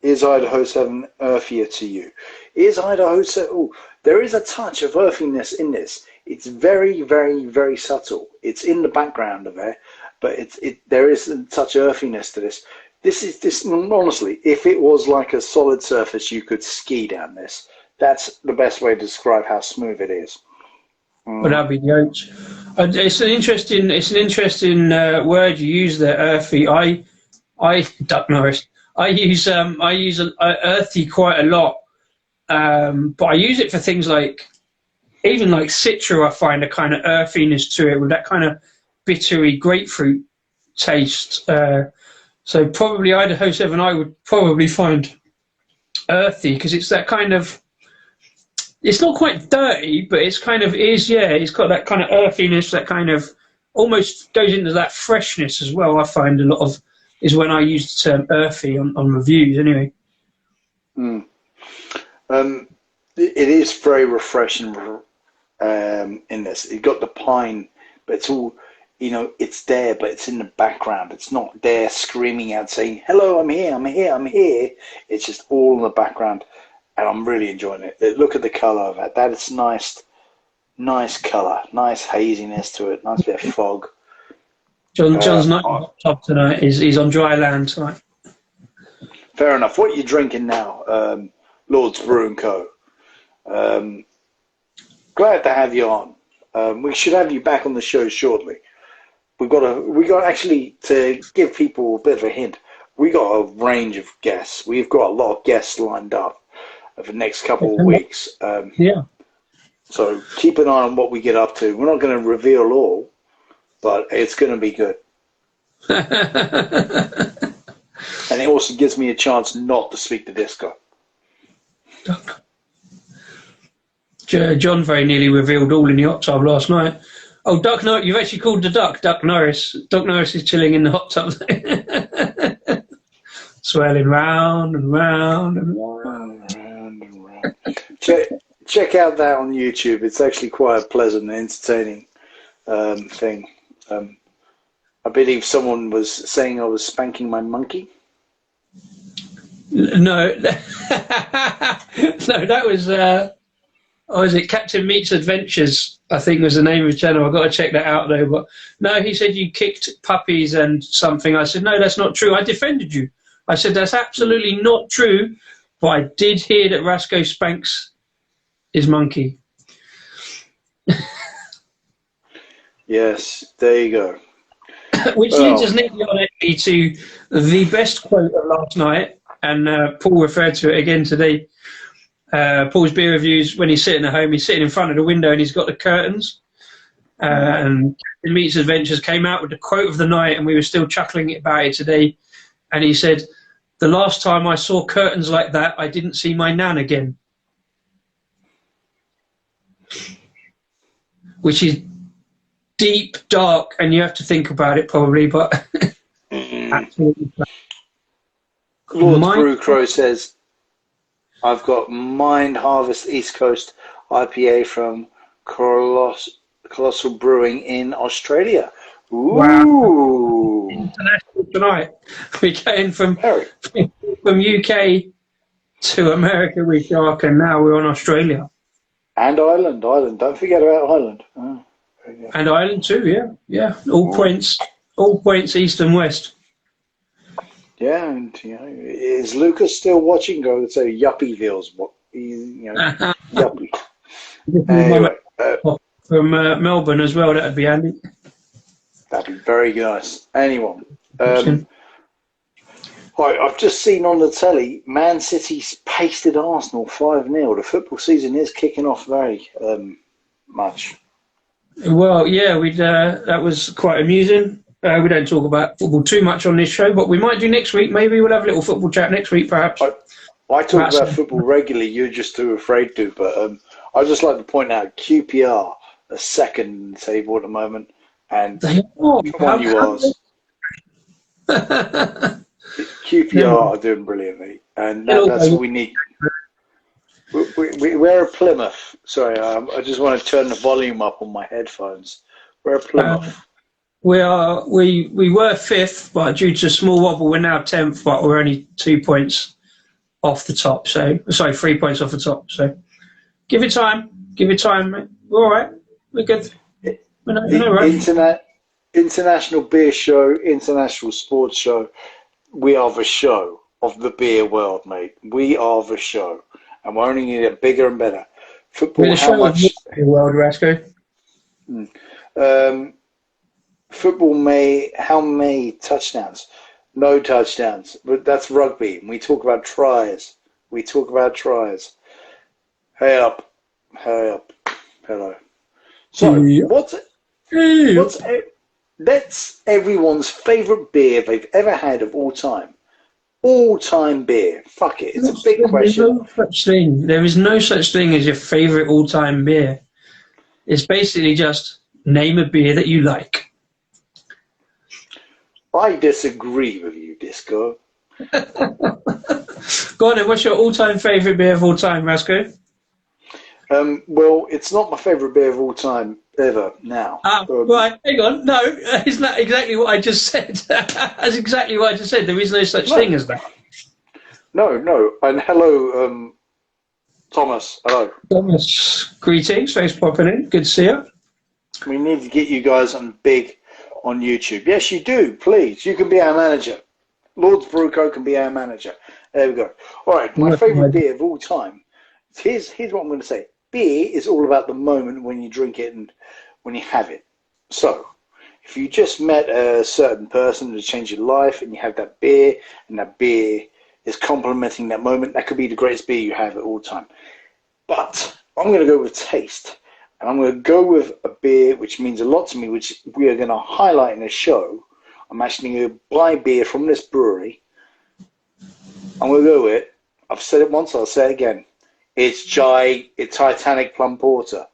Is Idaho 7 earthier to you? Is Idaho 7... Oh, there is a touch of earthiness in this. It's very, very, very subtle. It's in the background of it, but there is a touch of earthiness to this. This honestly, if it was like a solid surface, you could ski down this. That's the best way to describe how smooth it is. Well, that'd be the oats. It's an interesting word you use there, earthy. I Duck Norris. I use earthy quite a lot, but I use it for things like even like Citra. I find a kind of earthiness to it with that kind of bittery grapefruit taste. So probably Idaho 7 I would probably find earthy because it's that kind of, it's not quite dirty, but it's kind of is, yeah, it's got that kind of earthiness, that kind of almost goes into that freshness as well. I find a lot of is when I use the term earthy on reviews anyway. It is very refreshing in this. You've got the pine, but it's all, it's there, but it's in the background. It's not there screaming out saying, hello, I'm here, I'm here, I'm here. It's just all in the background, and I'm really enjoying it. Look at the colour of it. That is nice colour, nice haziness to it, nice bit of fog. John's not on top tonight. He's on dry land tonight. Fair enough. What are you drinking now, Lord's Brewing Co.? Glad to have you on. We should have you back on the show shortly. We got actually, to give people a bit of a hint, we got a range of guests. We've got a lot of guests lined up for the next couple of weeks. Yeah. So keep an eye on what we get up to. We're not going to reveal all, but it's going to be good. And it also gives me a chance not to speak to Disco. John very nearly revealed all in the hot tub last night. Oh, Duck Norris, you've actually called the duck Duck Norris. Duck Norris is chilling in the hot tub. Swirling round and round and round. check out that on YouTube. It's actually quite a pleasant and entertaining thing. I believe someone was saying I was spanking my monkey. No, no, that was is it Captain Meat's Adventures? I think was the name of the channel. I've got to check that out though. But no, he said you kicked puppies and something. I said no, that's not true. I defended you. I said that's absolutely not true. But I did hear that Rasco spanks his monkey. Yes, there you go. Which leads us neatly on to the best quote of last night, and Paul referred to it again today. Paul's beer reviews, when he's sitting at home, he's sitting in front of the window and he's got the curtains. And Captain Meat's Adventures came out with the quote of the night, and we were still chuckling about it today. And he said, "The last time I saw curtains like that, I didn't see my nan again." Which is deep, dark, and you have to think about it probably, but absolutely. Lord Brew Crow says, I've got Mind Harvest East Coast IPA from Colossal Brewing in Australia. Ooh. Wow. International tonight. We're going from UK to America with Shark, and now we're on Australia. And Ireland. Don't forget about Ireland. Oh, and Ireland too, yeah. All points east and west. Yeah, and is Lucas still watching? Go and say yuppie feels what yuppie. Anyway, from Melbourne as well, that'd be handy. That'd be very nice. Anyway, I've just seen on the telly, Man City's pasted Arsenal 5-0. The football season is kicking off very much. Well, yeah, that was quite amusing. We don't talk about football too much on this show, but we might do next week. Maybe we'll have a little football chat next week, perhaps. I talk about football regularly. You're just too afraid to. But I'd just like to point out QPR are second in the table at the moment. And come on, you Ars. QPR are doing brilliantly. And that's what we need. We're a Plymouth. Sorry, I just want to turn the volume up on my headphones. We're a Plymouth. We were fifth, but due to a small wobble, we're now 10th, but we're only 2 points off the top. 3 points off the top. So give it time, mate. We're all right. We're good. No rush. International beer show, international sports show. We are the show of the beer world, mate. We are the show, and we're only going to get bigger and better. Football, we're the show of the beer world, Rasco. Football how many touchdowns? No touchdowns. But that's rugby. We talk about tries. Hey up. Hello. So, that's everyone's favourite beer they've ever had of all time. All-time beer. Fuck it. It's a big question. There is no such thing as your favourite all-time beer. It's basically just name a beer that you like. I disagree with you, Disco. Go on then, what's your all-time favourite beer of all time, Rasco? Well, it's not my favourite beer of all time, ever, now. Right, hang on. No, isn't that exactly what I just said? That's exactly what I just said. There is no such thing as that. No. And hello, Thomas. Hello. Thomas, greetings. Thanks for popping in. Good to see you. We need to get you guys on YouTube. Yes, you do. Please. You can be our manager. Lord's Bruco can be our manager. There we go. All right. My favourite beer of all time. Here's what I'm going to say. Beer is all about the moment when you drink it and when you have it. So, if you just met a certain person to change your life and you have that beer and that beer is complementing that moment, that could be the greatest beer you have at all time. But I'm going to go with taste. And I'm going to go with a beer which means a lot to me, which we are going to highlight in the show. I'm actually going to buy beer from this brewery. I'm going to go with it. I've said it once, I'll say it again. It's Titanic Plum Porter.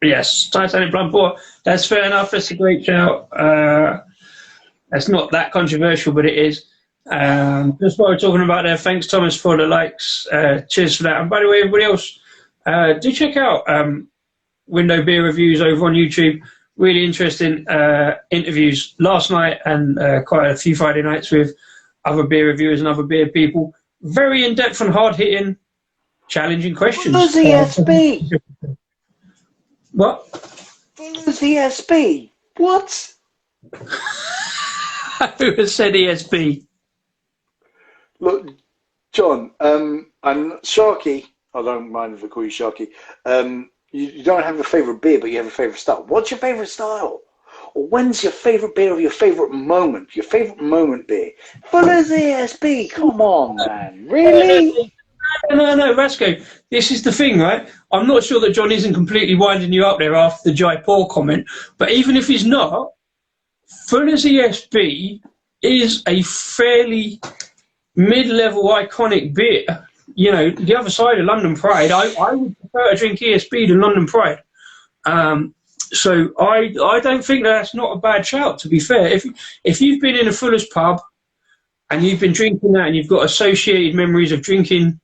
Yes, Titanic Plum Porter. That's fair enough. That's a great shout. That's not that controversial, but it is. Just what we're talking about there. Thanks, Thomas, for the likes. Cheers for that. And by the way, everybody else, do check out Window Beer Reviews over on YouTube. Really interesting interviews last night and quite a few Friday nights with other beer reviewers and other beer people. Very in-depth and hard-hitting, challenging questions. Fuller's ESB. What? Fuller's ESB. What? Who has said ESB? Look, John, I'm Sharky. I don't mind if I call you Sharky. You don't have a favourite beer, but you have a favourite style. What's your favourite style? Or when's your favourite beer of your favourite moment? Your favourite moment beer? Fuller's ESB. Come on, man. Really? No, Rasco. This is the thing, right? I'm not sure that John isn't completely winding you up there after the Jaipur comment, but even if he's not, Fuller's ESB is a fairly mid-level iconic beer. You know, the other side of London Pride, I would prefer to drink ESB than London Pride. So I don't think that's not a bad shout, to be fair. If you've been in a Fuller's pub and you've been drinking that and you've got associated memories of drinking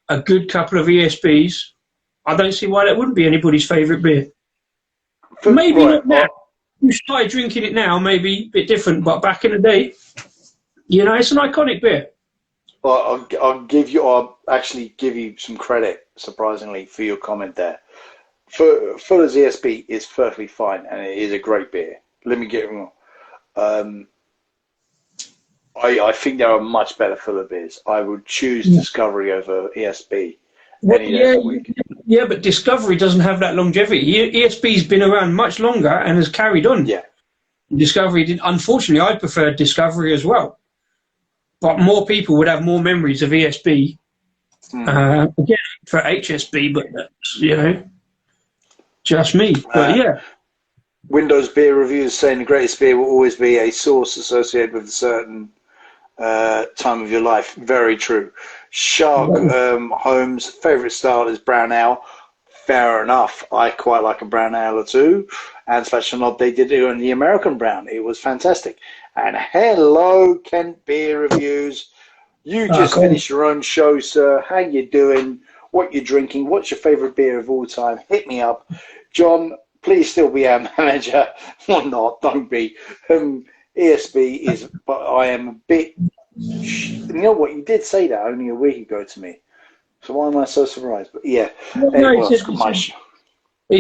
a good couple of ESBs, I don't see why that wouldn't be anybody's favourite beer. Maybe not now. You started drinking it now, maybe a bit different, but back in the day, you know, it's an iconic beer. Well, I'll actually give you some credit, surprisingly, for your comment there. Fuller's ESB is perfectly fine, and it is a great beer. Let me get it wrong. I think there are much better Fuller beers. I would choose Discovery over ESB any day of the week. Yeah, but Discovery doesn't have that longevity. ESB's been around much longer and has carried on. Yeah. Discovery did. Unfortunately, I prefer Discovery as well. But more people would have more memories of ESB. Again, for HSB, but that's, you know, just me. But yeah. Windows Beer Reviews saying the greatest beer will always be a sauce associated with a certain time of your life. Very true. Shark Holmes' favourite style is brown ale. Fair enough. I quite like a brown ale or two. And Fashion Knob, they did it on the American brown. It was fantastic. And hello, Kent Beer Reviews. You just finished your own show, sir. How you doing? What you drinking? What's your favourite beer of all time? Hit me up. John, please still be our manager. Or not, don't be. ESB is, but I am a bit... You know what? You did say that only a week ago to me. So why am I so surprised? But yeah. He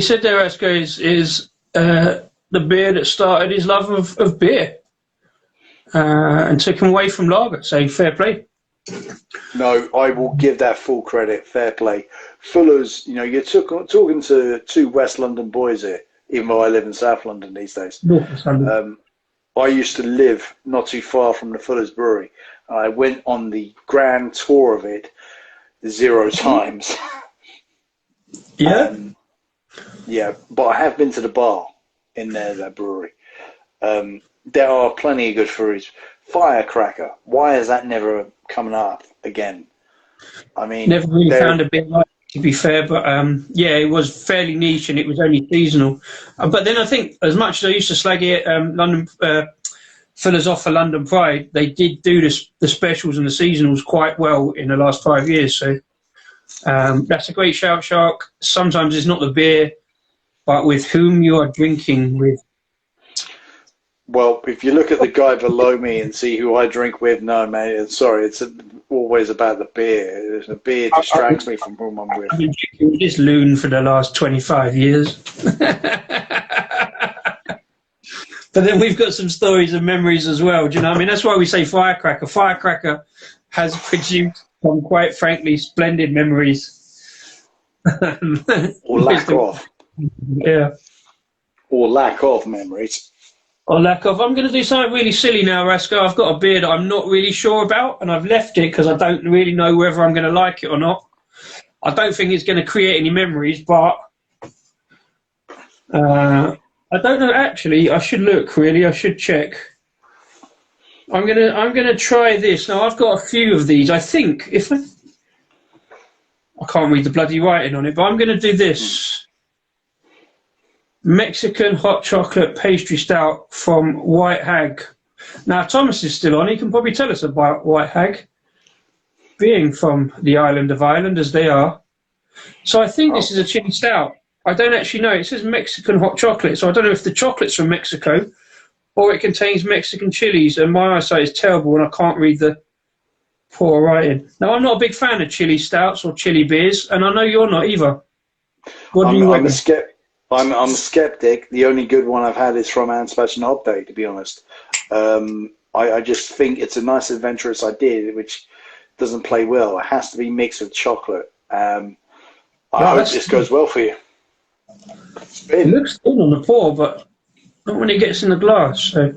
said there, Asko, is the beer that started his love of beer. And took him away from lager, so fair play. No, I will give that full credit. Fair play. Fuller's, you know, you're talking to two West London boys here, even though I live in South London these days. I used to live not too far from the Fuller's Brewery. I went on the grand tour of it 0 times. Yeah? Yeah, but I have been to the bar in that brewery. There are plenty of good breweries. Firecracker, why is that never coming up again? I mean, never really found a bit like it, to be fair, but yeah, it was fairly niche and it was only seasonal. But then I think, as much as I used to slag it, London Fuller's off for London Pride, they did do the specials and the seasonals quite well in the last 5 years. So that's a great shout, Shark. Sometimes it's not the beer, but with whom you are drinking with. Well, if you look at the guy below me and see who I drink with, no, man, sorry, it's always about the beer. The beer distracts me from whom I'm with. I've been drinking with this loon for the last 25 years. But then we've got some stories and memories as well. Do you know what I mean? That's why we say Firecracker. Firecracker has produced some, quite frankly, splendid memories. Or lack of. Yeah. Or lack of memories. Or lack of. I'm going to do something really silly now, Rasco. I've got a beer that I'm not really sure about, and I've left it because I don't really know whether I'm going to like it or not. I don't think it's going to create any memories, but I don't know. Actually, I should look. Really, I should check. I'm gonna try this now. I've got a few of these. I think if I can't read the bloody writing on it, but I'm going to do this. Mexican hot chocolate pastry stout from White Hag. Now, Thomas is still on. He can probably tell us about White Hag, being from the island of Ireland, as they are. So I think this is a chili stout. I don't actually know. It says Mexican hot chocolate, so I don't know if the chocolate's from Mexico or it contains Mexican chilies, and my eyesight is terrible and I can't read the poor writing. Now, I'm not a big fan of chili stouts or chili beers, and I know you're not either. What do you reckon? I'm a skeptic. The only good one I've had is from Anne Sebastian Hop Day, to be honest. I just think it's a nice adventurous idea, which doesn't play well. It has to be mixed with chocolate. I hope this goes well for you. It looks good on the pour, but not when it gets in the glass. So,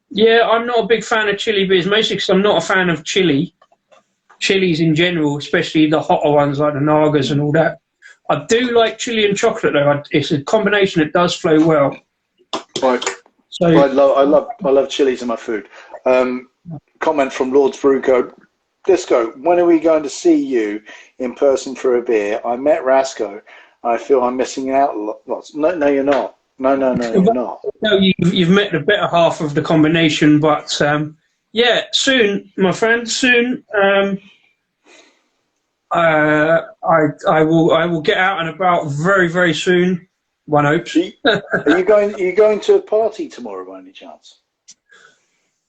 yeah, I'm not a big fan of chili beers, mostly because I'm not a fan of chilies in general, especially the hotter ones like the Nagas and all that. I do like chili and chocolate, though. It's a combination that does flow well. Right. So I love chilies in my food. Comment from Lord's Brew Code. Disco, when are we going to see you in person for a beer? I met Rasco. I feel I'm missing out lots. No, you're not. No, you're not. No, you've met the better half of the combination, but yeah, soon, my friend, soon. I will get out and about very, very soon. One hopes. Are you going to a party tomorrow by any chance?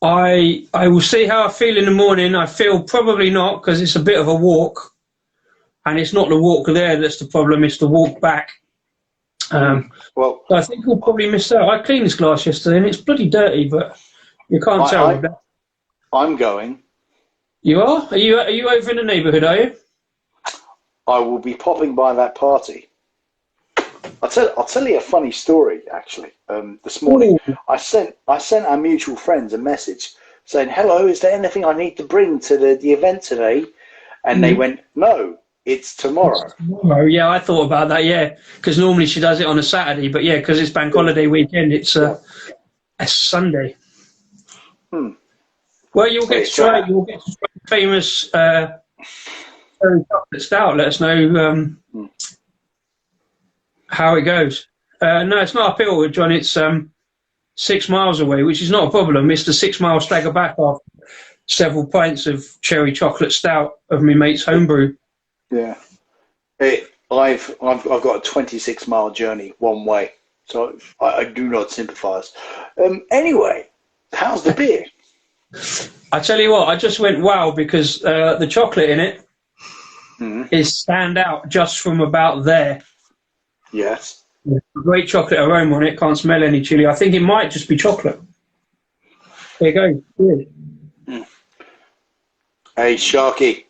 I will see how I feel in the morning. I feel probably not, because it's a bit of a walk, and it's not the walk there that's the problem. It's the walk back. Well, so I think we'll probably miss out. I cleaned this glass yesterday, and it's bloody dirty, but you can't tell. I'm going. You are? Are you over in the neighbourhood? Are you? I will be popping by that party. I'll tell you a funny story. Actually, this morning I sent our mutual friends a message saying, "Hello, is there anything I need to bring to the event today?" And they went, "No, it's tomorrow." It's tomorrow. Yeah, I thought about that. Yeah, because normally she does it on a Saturday, but yeah, because it's bank holiday weekend, it's a Sunday. Well, you'll get to try. You'll get to try the famous cherry chocolate stout. Let us know how it goes. No, it's not uphill, John. It's 6 miles away, which is not a problem. It's the 6 mile stagger back after several pints of cherry chocolate stout of my mate's homebrew. Yeah, I've got a 26-mile journey one way, so I do not sympathise. Anyway, how's the beer? I tell you what, I just went wow because the chocolate in it is stand out just from about there. Yes. Great chocolate aroma on it. Can't smell any chili. I think it might just be chocolate. There you go. Good. Hey, Sharky,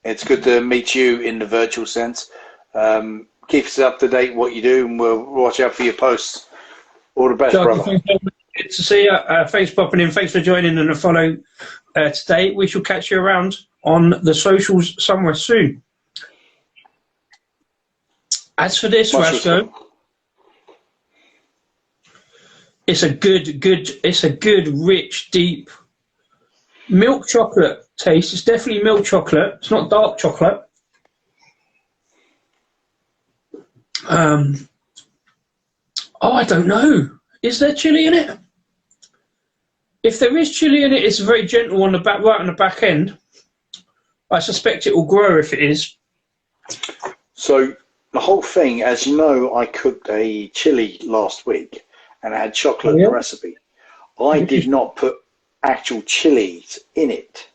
it's good to meet you in the virtual sense. Keep us up to date what you do, and we'll watch out for your posts. All the best, Sharky, brother. Good to see you. Thanks for popping in. Thanks for joining and a follow today. We shall catch you around on the socials somewhere soon. As for this, Rasco, it's a good, rich, deep milk chocolate taste. It's definitely milk chocolate. It's not dark chocolate. I don't know. Is there chili in it? If there is chili in it, it's very gentle on the back, right on the back end. I suspect it will grow if it is. So the whole thing, as you know, I cooked a chili last week and I had chocolate in the recipe. I did not put actual chilies in it.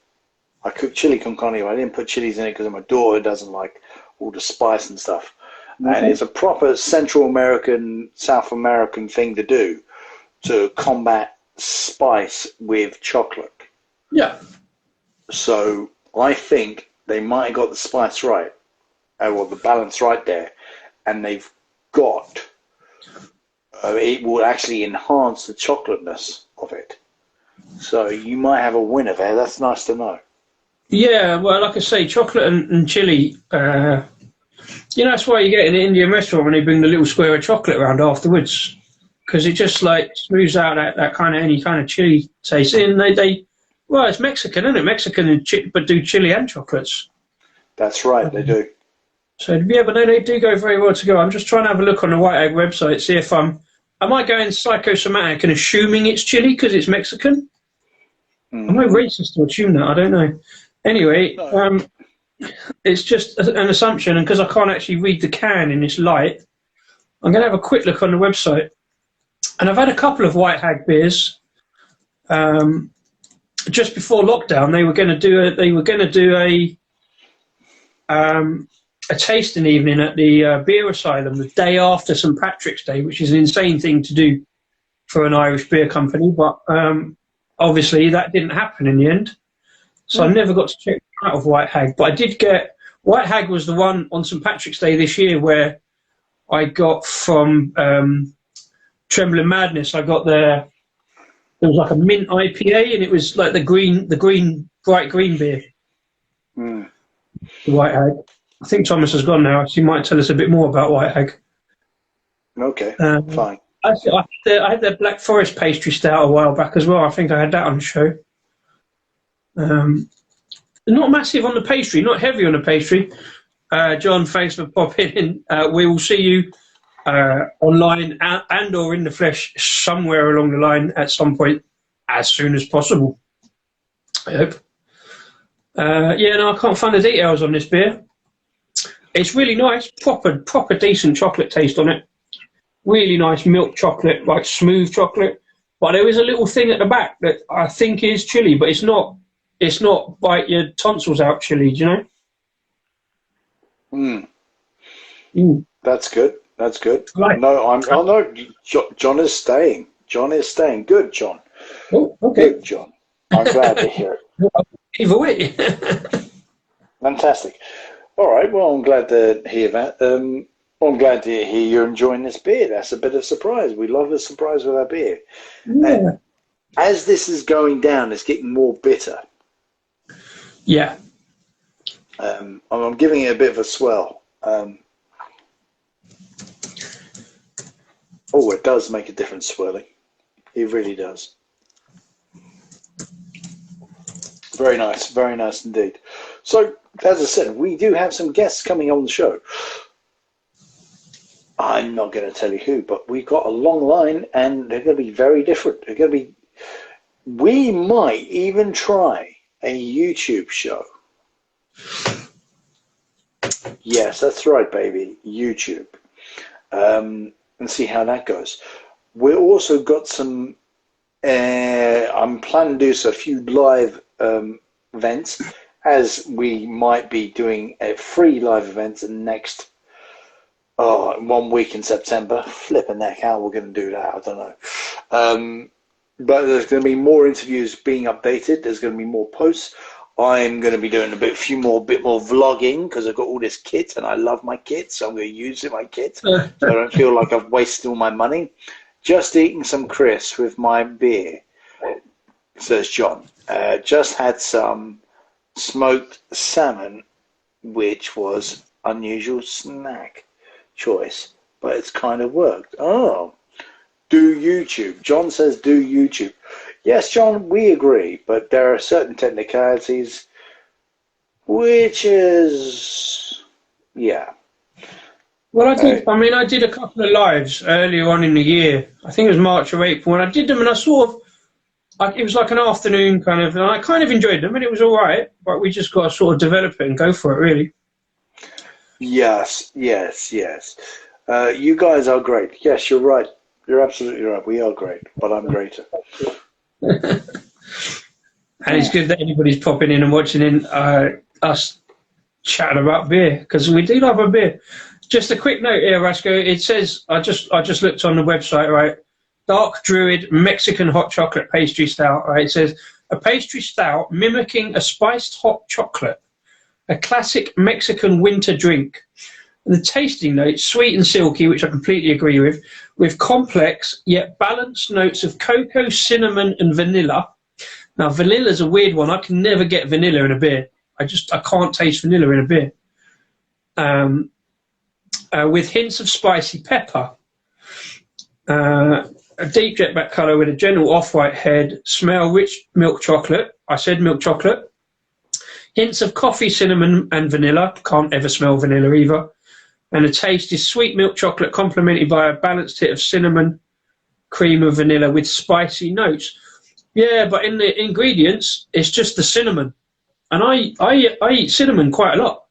I cooked chili con carne. I didn't put chilies in it because my daughter doesn't like all the spice and stuff. And it's a proper Central American, South American thing to do to combat spice with chocolate. Yeah. So I think they might have got the spice right, or the balance right there, and they've got it will actually enhance the chocolateness of it. So you might have a winner there. That's nice to know. Yeah, well, like I say, chocolate and chili. That's why you get in an Indian restaurant when they bring the little square of chocolate around afterwards, because it just like smooths out that kind of any kind of chili taste. And well, it's Mexican, isn't it? Mexican, but do chili and chocolates. That's right, they do. So yeah, but no, they do go very well together. I'm just trying to have a look on the White Egg website, see if I might go in psychosomatic and assuming it's chili because it's Mexican. Am I racist to assume that? I don't know. Anyway, No. it's just an assumption, and because I can't actually read the can in this light, I'm going to have a quick look on the website. And I've had a couple of White Hag beers. Just before lockdown, they were going to do a tasting evening at the Beer Asylum the day after St Patrick's Day, which is an insane thing to do for an Irish beer company. But obviously that didn't happen in the end. So I never got to check out of White Hag. But I did get... White Hag was the one on St Patrick's Day this year where I got from Trembling Madness. I got there was like a mint IPA, and it was like the bright green beer. The White Hag. I think Thomas has gone now, so he might tell us a bit more about White Hag. Okay, fine. I had the Black Forest pastry stout a while back as well. I think I had that on the show. Not massive on the pastry, not heavy on the pastry. John, thanks for popping in. We will see you online and or in the flesh somewhere along the line at some point as soon as possible, I hope. I can't find the details on this beer. It's really nice, proper decent chocolate taste on it. Really nice milk chocolate, like smooth chocolate. But there is a little thing at the back that I think is chili, but it's not bite your tonsils out chili, do you know? That's good. That's good. Right. No, John is staying. John is staying. Good, John. Oh, okay. Good, John. I'm glad to hear it. Either way. Fantastic. All right. Well, I'm glad to hear that. I'm glad to hear you're enjoying this beer. That's a bit of surprise. We love a surprise with our beer. Yeah. As this is going down, it's getting more bitter. Yeah. I'm giving it a bit of a swell. It does make a difference swirling. It really does. Very nice indeed. So, as I said, we do have some guests coming on the show. I'm not going to tell you who, but we've got a long line, and they're going to be very different. We might even try a YouTube show. Yes, that's right, baby. YouTube. And see how that goes. We've also got some... I'm planning to do a few live events, as we might be doing a free live event next 1 week in September. Flipping heck, how we're going to do that, I don't know. But there's going to be more interviews being updated. There's going to be more posts. I'm going to be doing a bit more vlogging, because I've got all this kit and I love my kit, so I'm going to use my kit so I don't feel like I've wasted all my money. Just eating some crisps with my beer, says John. Just had some smoked salmon, which was unusual snack choice, but it's kind of worked. Oh, do YouTube. John says do YouTube. Yes, John, we agree, but there are certain technicalities, which is, yeah. Well, I did a couple of lives earlier on in the year. I think it was March or April, and I did them, and I it was like an afternoon kind of, and I kind of enjoyed them, and it was all right, but we just got to sort of develop it and go for it, really. Yes. You guys are great. Yes, you're right. You're absolutely right. We are great, but I'm greater. And it's good that anybody's popping in and watching us chatting about beer, because we do love a beer. Just a quick note here, Rasco. It says, I just looked on the website, right? Dark Druid Mexican hot chocolate pastry stout, right? It says a pastry stout mimicking a spiced hot chocolate, a classic Mexican winter drink. And the tasting notes, sweet and silky, which I completely agree with complex yet balanced notes of cocoa, cinnamon, and vanilla. Now, vanilla's a weird one. I can never get vanilla in a beer. I can't taste vanilla in a beer. With hints of spicy pepper. A deep jet black colour with a gentle off-white head. Smell rich milk chocolate. I said milk chocolate. Hints of coffee, cinnamon, and vanilla. Can't ever smell vanilla either. And the taste is sweet milk chocolate complemented by a balanced hit of cinnamon, cream, and vanilla with spicy notes. Yeah, but in the ingredients, it's just the cinnamon. And I eat cinnamon quite a lot.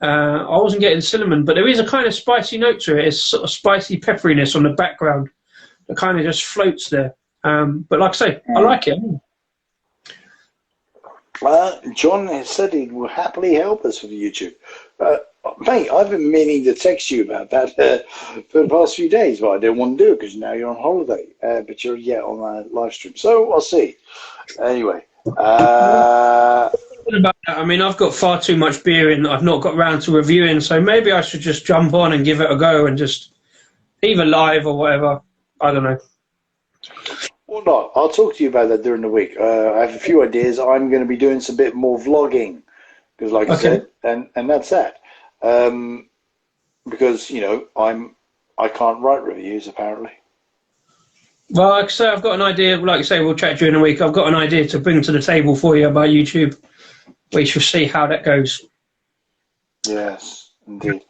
I wasn't getting cinnamon, but there is a kind of spicy note to it. It's sort of spicy pepperiness on the background that kind of just floats there. But like I say, I like it. John has said he will happily help us with YouTube. Mate, I've been meaning to text you about that for the past few days, but I didn't want to do it because now you're on holiday. But you're yet on a live stream, so I'll see. Anyway, About that, I mean, I've got far too much beer in that I've not got round to reviewing, so maybe I should just jump on and give it a go and just either live or whatever. I don't know. Or not. I'll talk to you about that during the week. I have a few ideas. I'm going to be doing some bit more vlogging because, like I said, and that's that. Because I can't write reviews apparently. Well, like I say, I've got an idea. Like I say, we'll chat during the week. I've got an idea to bring to the table for you about YouTube. We shall see how that goes. Yes, indeed.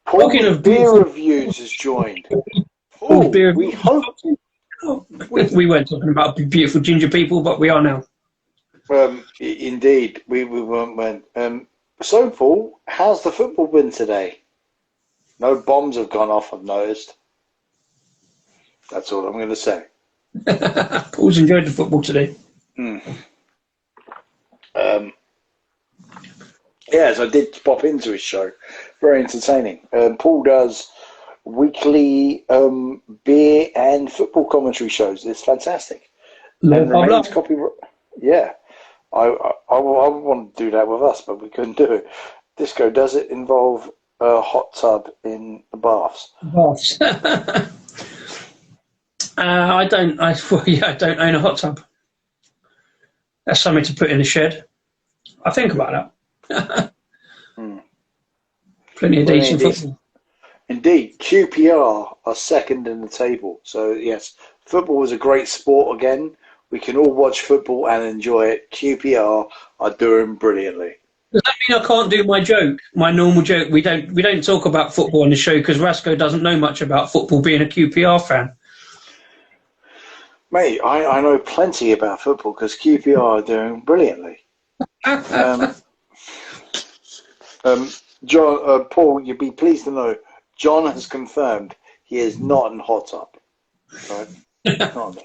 Talking of beer reviews has joined. Oh, we hope. We weren't talking about beautiful ginger people, but we are now. Indeed, we weren't. So, Paul, how's the football been today? No bombs have gone off, I've noticed. That's all I'm going to say. Paul's enjoyed the football today. Yes, I did pop into his show. Very entertaining. Paul does weekly beer and football commentary shows. It's fantastic. And remains copyright. Yeah, I want to do that with us, but we couldn't do it. Disco, does it involve a hot tub in the baths? Baths. I don't own a hot tub. That's something to put in the shed. I think about that. Plenty of decent football. Indeed, QPR are second in the table. So yes, football was a great sport again. We can all watch football and enjoy it. QPR are doing brilliantly. Does that mean I can't do my joke, my normal joke? We don't talk about football on the show because Rasko doesn't know much about football, being a QPR fan. Mate, I know plenty about football because QPR are doing brilliantly. John, Paul, you'd be pleased to know John has confirmed he is not in hot tub. Right? Not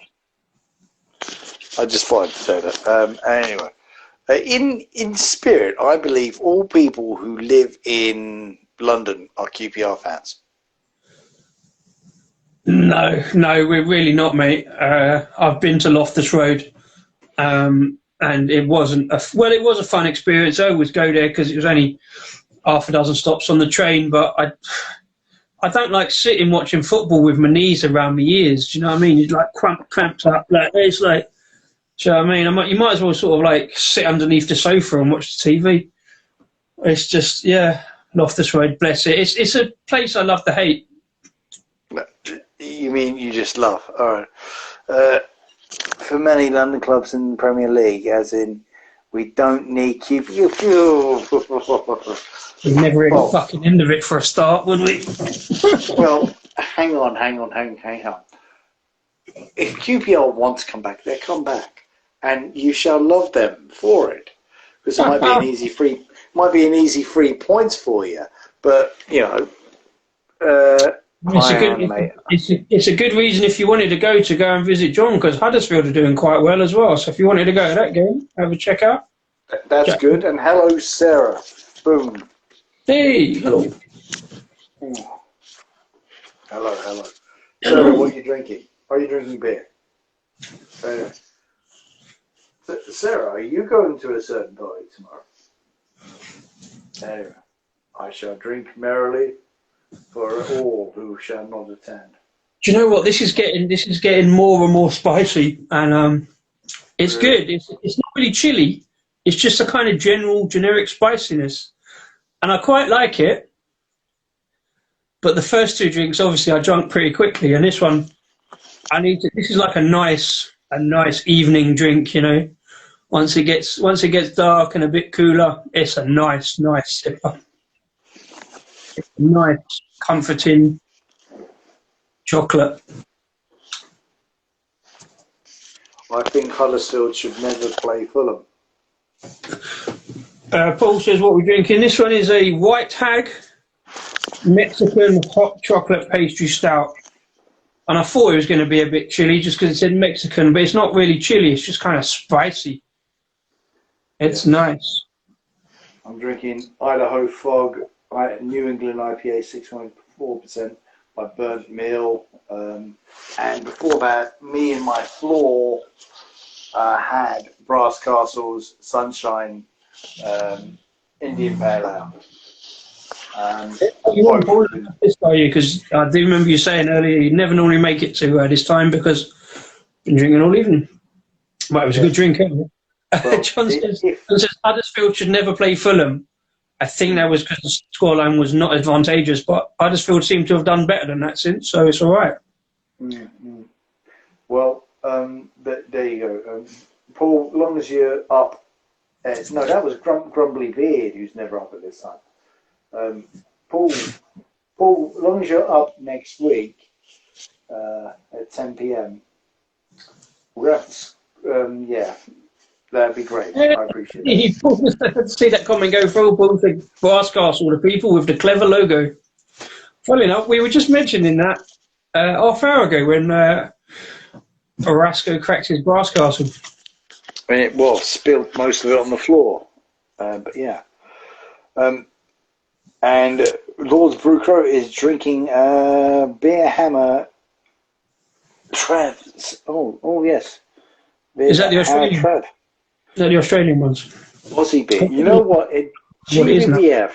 I just wanted to say that. Anyway, in spirit, I believe all people who live in London are QPR fans. No, we're really not, mate. I've been to Loftus Road, and it wasn't it was a fun experience. I always go there because it was only half a dozen stops on the train, but I don't like sitting watching football with my knees around my ears. Do you know what I mean? It's like cramped up. Like it's like, do you know what I mean? You might as well sort of like sit underneath the sofa and watch the TV. It's just, yeah, Loftus Road, bless it. It's a place I love to hate. You mean you just love? All right. For many London clubs in the Premier League, as in, we don't need QPR. We'd never hear the fucking end of it for a start, would we? Well, hang on. If QPR want to come back, they'll come back, and you shall love them for it, because it might be an easy free points for you. But it's a good reason if you wanted to go and visit John, because Huddersfield are doing quite well as well. So if you wanted to go to that game, have a check out. That's good. And hello, Sarah. Boom. Hey, hello. Hello. Sarah, what are you drinking? Are you drinking beer? Sarah, are you going to a certain party tomorrow? Anyway, I shall drink merrily for all who shall not attend. Do you know what? This is getting more and more spicy, and it's good. It's not really chilly. It's just a kind of generic spiciness, and I quite like it. But the first two drinks, obviously, I drank pretty quickly, and this one, this is like a nice evening drink, Once it gets dark and a bit cooler, it's a nice sipper. It's nice, comforting chocolate. I think Huddersfield should never play Fulham. Paul says what we're drinking. This one is a White Hag Mexican hot chocolate pastry stout. And I thought it was going to be a bit chilly just because it said Mexican, but it's not really chilly. It's just kind of spicy. It's nice. I'm drinking Idaho Fog New England IPA 6.4% by Burnt Mill. And before that, me and my floor had Brass Castle's Sunshine Indian Pale Ale. You weren't bored of this, are you? Because I do remember you saying earlier you never normally make it to this time because you've been drinking all evening. Well, it was a good drink. Well, John says Huddersfield should never play Fulham. I think that was because the scoreline was not advantageous, but Huddersfield seemed to have done better than that since, so it's all right. Mm-hmm. Well, there you go. Paul, long as you're up... no, that was Grumbly Beard who's never up at this time. Paul, as long as you're up next week at 10 p.m, we'll have to, that'd be great. I appreciate it. See that comment go through, Paul, the Brass Castle, the people with the clever logo. Funny enough, we were just mentioning that half hour ago when Orasco cracked his Brass Castle. It was spilled most of it on the floor, but yeah. And Lord's Brewcrow is drinking Beer Hammer Trev. Oh yes. Is that the Australian? Trev. Is that the Australian ones? Aussie beer. You know what? At GBBF,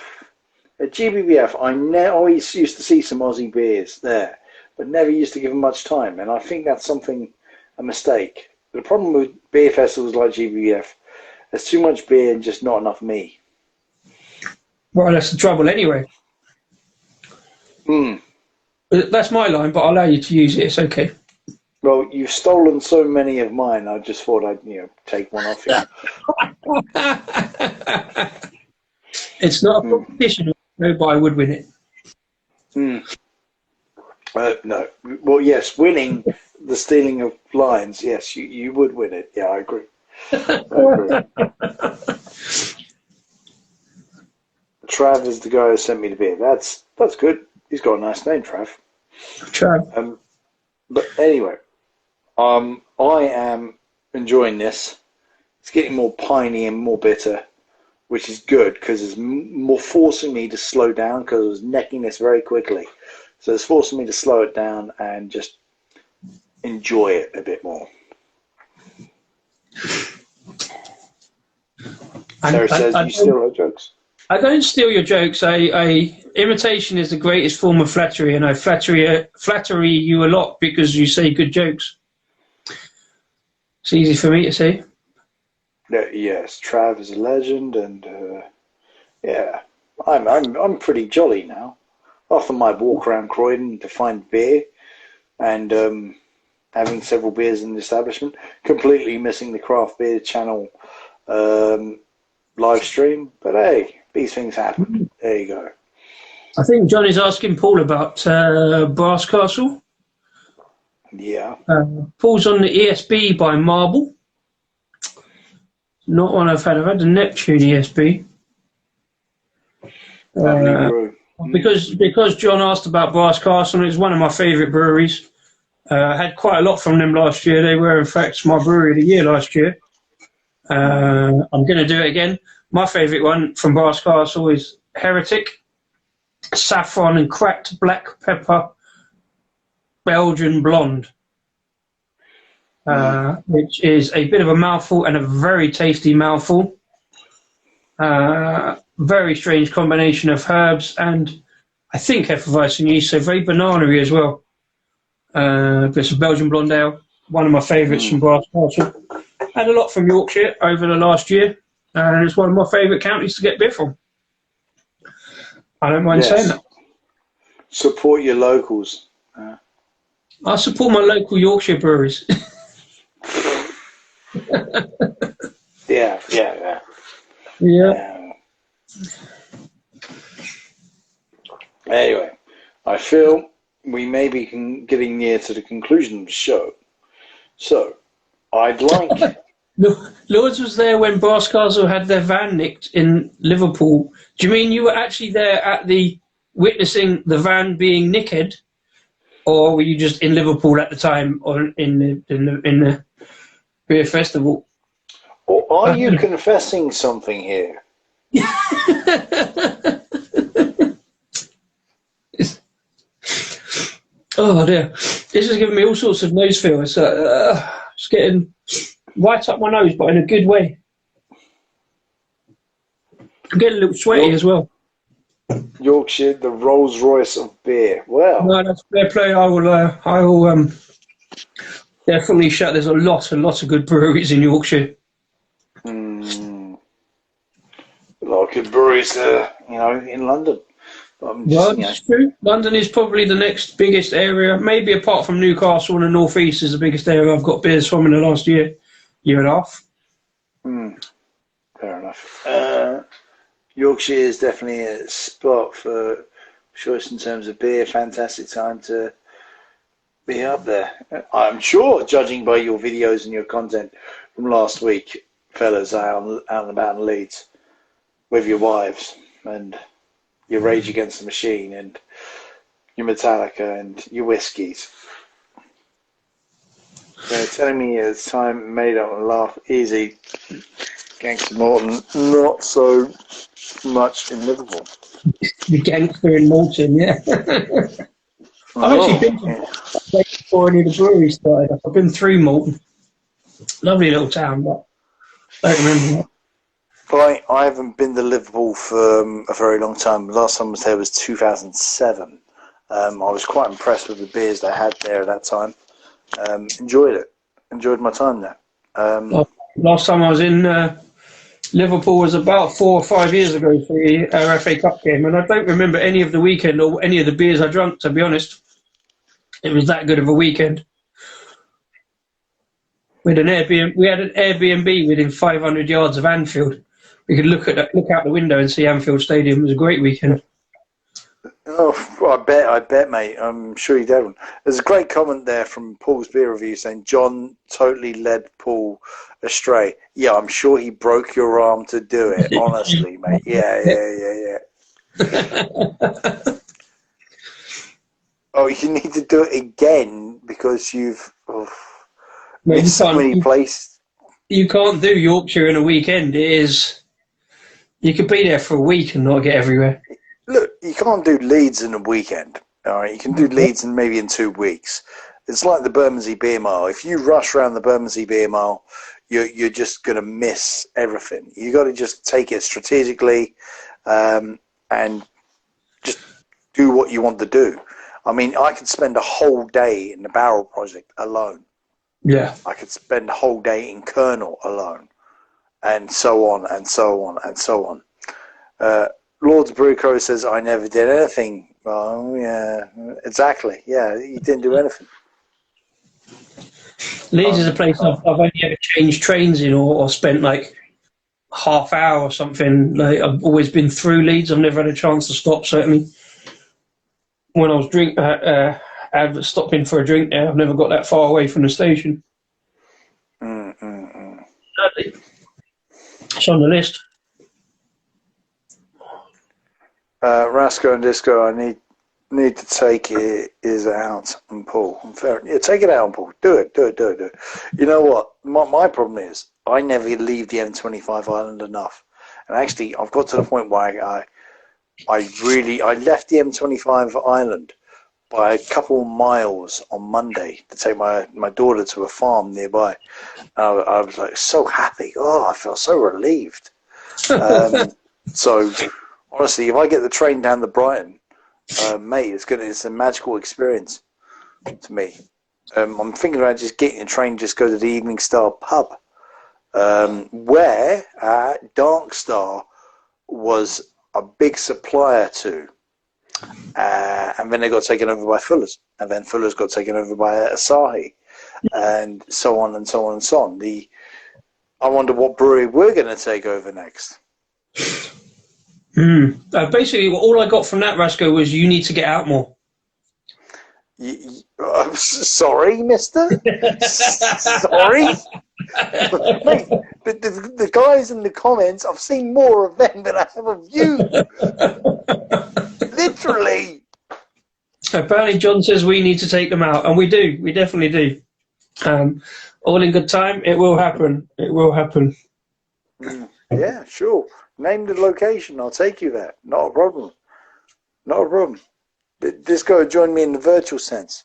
I always used to see some Aussie beers there, but never used to give them much time. And I think that's a mistake. The problem with beer festivals like GBBF, there's too much beer and just not enough me. Well, that's the trouble anyway. That's my line, but I'll allow you to use it. It's okay. Well, you've stolen so many of mine. I just thought I'd, take one off you. It's not a competition. Nobody would win it. No. Well, yes, winning the stealing of lines. Yes, you would win it. Yeah, I agree. Trav is the guy who sent me the beer. That's good. He's got a nice name, Trav. Trav. But anyway, I am enjoying this. It's getting more piney and more bitter, which is good because it's more forcing me to slow down because I was necking this very quickly. So it's forcing me to slow it down and just enjoy it a bit more. Sarah says you steal her jokes. I don't steal your jokes. Imitation is the greatest form of flattery, and I flattery you a lot because you say good jokes. It's easy for me to say. Yes, Trav is a legend, and I'm pretty jolly now. After my walk around Croydon to find beer, and having several beers in the establishment, completely missing the craft beer channel live stream. But hey, these things happen. There you go. I think John is asking Paul about Brass Castle. Yeah. Paul's on the ESB by Marble. Not one I've had. I've had the Neptune ESB. Because John asked about Brass Castle, it's one of my favourite breweries. I had quite a lot from them last year. They were, in fact, my brewery of the year last year. I'm going to do it again. My favourite one from Brass Castle is Heretic, Saffron and Cracked Black Pepper Belgian Blonde, which is a bit of a mouthful and a very tasty mouthful. Very strange combination of herbs and I think Hefeweizen yeast, so very banana-y as well. It's a Belgian Blonde Ale, one of my favourites from Brass Castle. Had a lot from Yorkshire over the last year, and it's one of my favourite counties to get beer from. I don't mind saying that. Support your locals. I support my local Yorkshire breweries. Yeah. Anyway, I feel we may be getting near to the conclusion of the show. So, I'd like. Lords was there when Castle had their van nicked in Liverpool. Do you mean you were actually there at the witnessing the van being nicked, or were you just in Liverpool at the time, or in the beer festival? Or are you confessing something here? Oh dear, this is giving me all sorts of nose feel. It's getting right up my nose, but in a good way. I'm getting a little sweaty as well. Yorkshire, the Rolls Royce of beer. Well, no, that's fair play. I will definitely shout. There's a lot of good breweries in Yorkshire. A lot of good breweries, in London. It's true. London is probably the next biggest area, maybe apart from Newcastle and the North East is the biggest area I've got beers from in the last year and a half. Fair enough. Yorkshire is definitely a spot for choice in terms of beer. Fantastic time to be up there. I'm sure, judging by your videos and your content from last week, fellas, out and about in Leeds with your wives and your Rage Against the Machine and your Metallica and your whiskies. They're telling me it's time made up and laugh easy. Gangster Morton, not so much in Liverpool. The gangster in Morton, yeah. I've actually been to before any of the breweries started. I've been through Morton. Lovely little town, but I don't remember that. I haven't been to Liverpool for a very long time. The last time I was there was 2007. I was quite impressed with the beers they had there at that time. Enjoyed it. Enjoyed my time there. Last time I was in Liverpool was about 4 or 5 years ago for the FA Cup game, and I don't remember any of the weekend or any of the beers I drank, to be honest. It was that good of a weekend. We had an Airbnb within 500 yards of Anfield. We could look out the window and see Anfield Stadium. It was a great weekend. Oh, I bet, mate. I'm sure you did. There's a great comment there from Paul's beer review saying John totally led Paul astray. Yeah, I'm sure he broke your arm to do it. Honestly, mate. Yeah. Oh, you need to do it again because you've missed so many places. You can't do Yorkshire in a weekend. You could be there for a week and not get everywhere. Look, you can't do Leeds in a weekend. All right, you can do Leeds maybe in 2 weeks. It's like the Bermondsey Beer Mile. If you rush around the Bermondsey Beer Mile, you're just going to miss everything. You got to just take it strategically, and just do what you want to do. I mean, I could spend a whole day in the Barrel Project alone. Yeah, I could spend a whole day in Colonel alone, and so on and so on and so on. Lord's Brew Co says, I never did anything. Oh, yeah, exactly. Yeah, you didn't do anything. Leeds is a place I've only ever changed trains in or spent like half hour or something. Like, I've always been through Leeds. I've never had a chance to stop. So, I mean, when I was stopping for a drink there, I've never got that far away from the station. It's on the list. Rasco and Disco, I need to take it is out and pull. Yeah, take it out and pull. Do it. You know what? My problem is I never leave the M25 island enough. And actually, I've got to the point where I left the M25 island by a couple of miles on Monday to take my daughter to a farm nearby. I was like so happy. Oh, I felt so relieved. So honestly, if I get the train down to Brighton, mate, it's a magical experience to me. I'm thinking about just getting a train, just go to the Evening Star pub, where Dark Star was a big supplier to, and then they got taken over by Fuller's, and then Fuller's got taken over by Asahi, and so on and so on and so on. I wonder what brewery we're going to take over next. Basically, all I got from that, Rasco, was you need to get out more. I'm sorry, mister? Sorry? Mate, the guys in the comments, I've seen more of them than I have of you. Literally. Apparently, John says we need to take them out, and we do. We definitely do. All in good time. It will happen. It will happen. Yeah, sure. Name the location. I'll take you there. Not a problem. Not a problem. Just go join me in the virtual sense.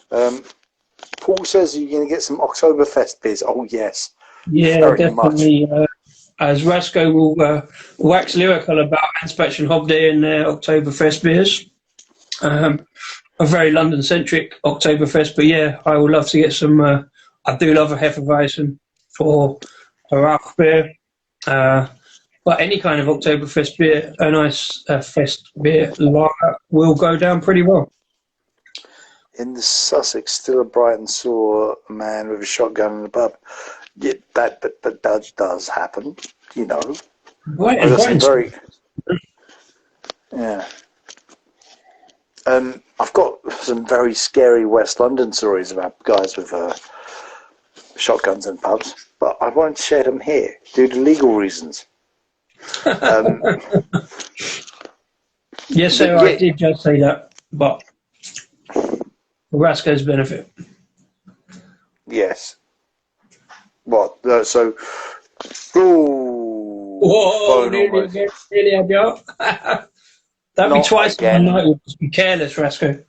Paul says you're going to get some Oktoberfest beers. Oh, yes. Yeah, very definitely. Much. As Rasko will wax lyrical about Ansbach Hobday and their Oktoberfest beers. A very London-centric Oktoberfest, but yeah, I would love to get some. I do love a Hefeweizen for a Rauch beer. But any kind of Oktoberfest beer, a nice fest beer lager will go down pretty well. In the Sussex, still at Brighton, saw a man with a shotgun in the pub. Yeah, that does happen, you know. Right, yeah. I've got some very scary West London stories about guys with shotguns in pubs, but I won't share them here due to legal reasons. Yes, sir, I did just say that, but for Rasko's benefit. Yes. What? So. Ooh. Whoa, really, Abel? That'd be twice in one night. We'll just be careless, Rasko.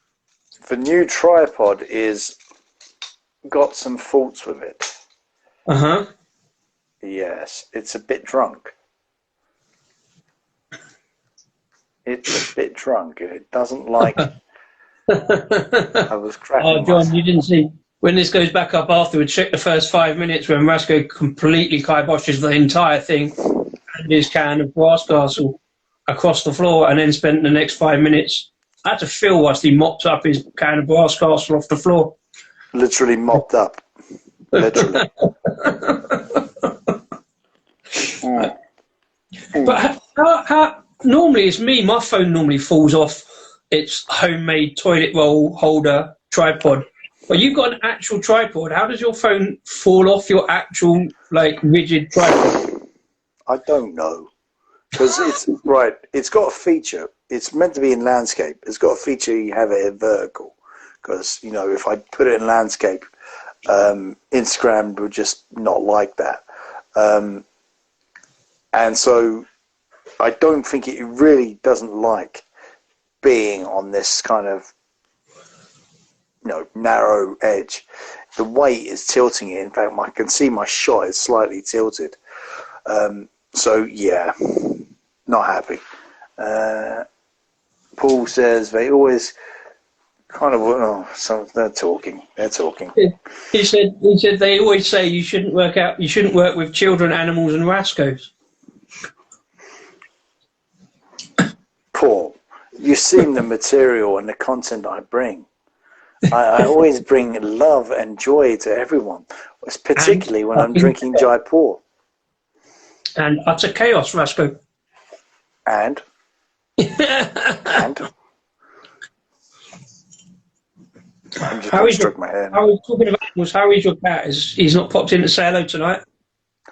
The new tripod is got some faults with it. Uh-huh. Yes, it's a bit drunk. It's a bit drunk. It doesn't like. I was cracking. Oh, John, you didn't see. When this goes back up afterwards, check the first 5 minutes when Rasko completely kiboshes the entire thing and his can of Brass Castle across the floor, and then spent the next 5 minutes. I had to feel whilst he mopped up his can of Brass Castle off the floor. Literally mopped up. Literally. But how normally it's me. My phone normally falls off its homemade toilet roll holder tripod. But you've got an actual tripod. How does your phone fall off your actual rigid tripod? I don't know. Because it's right. It's got a feature. It's meant to be in landscape. It's got a feature you have it in vertical. Because if I put it in landscape, Instagram would just not like that. And so I don't think it really doesn't like being on this kind of narrow edge. The weight is tilting it. In fact, I can see my shot is slightly tilted. So yeah, not happy. Paul says they always kind of they're talking. He said they always say you shouldn't work with children, animals, and Raskos. Paul, you've seen the material and the content I bring. I always bring love and joy to everyone, particularly when I'm drinking Jaipur. And utter chaos, Rasko. And? How is talking about animals? How is your cat? He's not popped in to say hello tonight.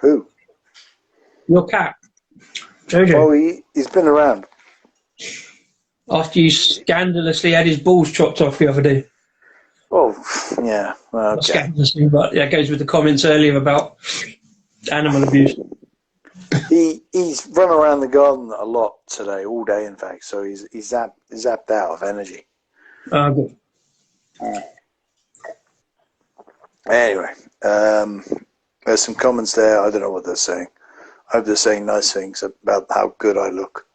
Who? Your cat, Jojo. Oh, he's been around. After you scandalously had his balls chopped off the other day. Oh, yeah. Well, okay. Scandalously, but that goes with the comments earlier about animal abuse. He's run around the garden a lot today, all day, in fact. So he's zapped out of energy. Good. Anyway, there's some comments there. I don't know what they're saying. I hope they're saying nice things about how good I look.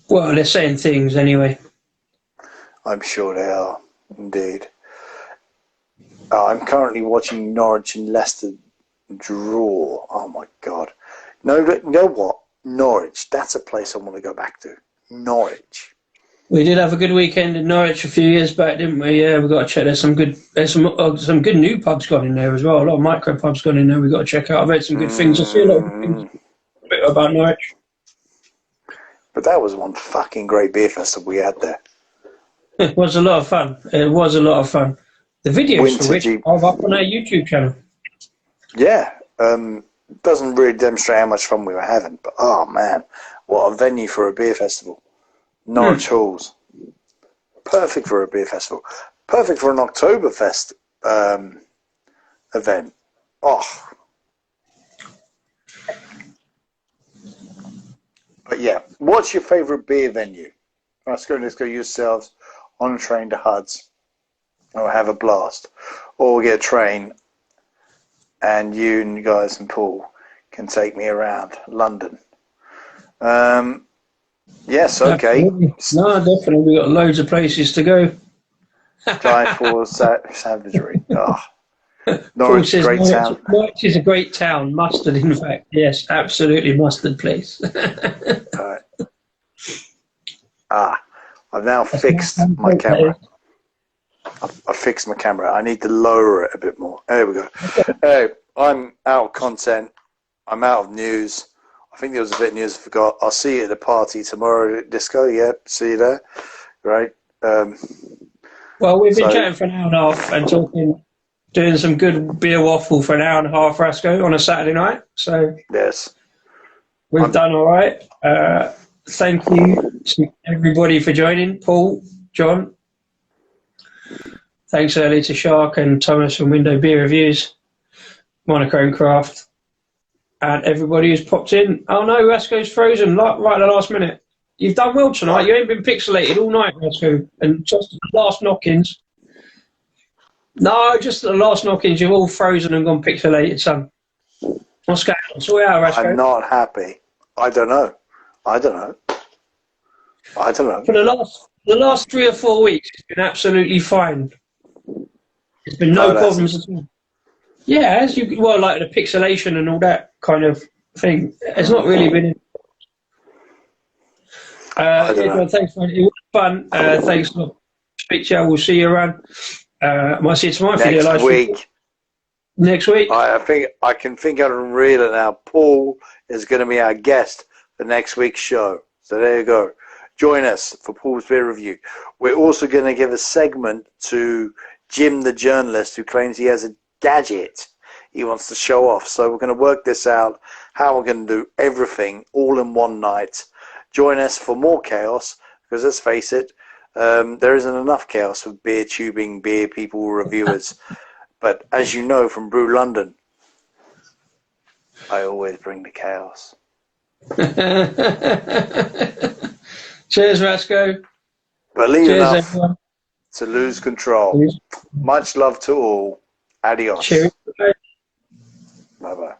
Well, they're saying things anyway. I'm sure they are, indeed. I'm currently watching Norwich and Leicester draw. Oh, my God. No, you know what? Norwich, that's a place I want to go back to. Norwich. We did have a good weekend in Norwich a few years back, didn't we? Yeah, we've got to check. There's some good new pubs gone in there as well. A lot of micro pubs gone in there. We've got to check out. I've heard some good things. I see a lot of good things about Norwich. But that was one fucking great beer festival we had there. It was a lot of fun. It was a lot of fun. The videos for which are up on our YouTube channel. Yeah. Doesn't really demonstrate how much fun we were having, but oh man, what a venue for a beer festival. Norwich Halls. Perfect for a beer festival. Perfect for an Oktoberfest event. Oh. But yeah, what's your favourite beer venue? Let's go yourselves on a train to Huds. Or have a blast. Or we'll get a train and you and guys and Paul can take me around London. Yes, okay. Absolutely. No, definitely. We've got loads of places to go. Die for savagery. Oh. Norwich is a great town. Norwich is a great town. Mustard, in fact. Yes, absolutely mustard place. Right. I've now fixed my camera. I fixed my camera. I need to lower it a bit more. There we go. Hey, I'm out of content. I'm out of news. I think there was a bit of news I forgot. I'll see you at the party tomorrow at Disco. Yep, see you there. Right. Well, we've been chatting for an hour and a half and talking, doing some good beer waffle for an hour and a half, Rasco, on a Saturday night. So yes, we've done all right. Thank you to everybody for joining. Paul, John. Thanks early to Shark and Thomas from Window Beer Reviews, Monochrome Craft, and everybody who's popped in. Oh no, Rasco's frozen right at the last minute. You've done well tonight. You ain't been pixelated all night, Rasco. And just the last knock-ins. No, just the last knock-ins. You've all frozen and gone pixelated, son. What's going on? Sort it out, Rasco. I'm not happy. I don't know. For the last 3 or 4 weeks, it's been absolutely fine. There's been no problems at all. Yeah, like the pixelation and all that kind of thing. It's not really been. Thanks for it. It was fun. Thanks for speak to you. We'll see you around. Might see you tomorrow. Next week. I can think I can reel it now. Paul is going to be our guest for next week's show. So there you go. Join us for Paul's Beer Review. We're also going to give a segment to Jim the journalist who claims he has a gadget he wants to show off. So we're going to work this out, how we're going to do everything all in one night. Join us for more chaos, because let's face it, there isn't enough chaos for beer tubing, beer people, reviewers. But as you know from Brew London, I always bring the chaos. Cheers, Rasco. Believe enough everyone. To lose control. Cheers. Much love to all. Adios. Cheers. Bye-bye.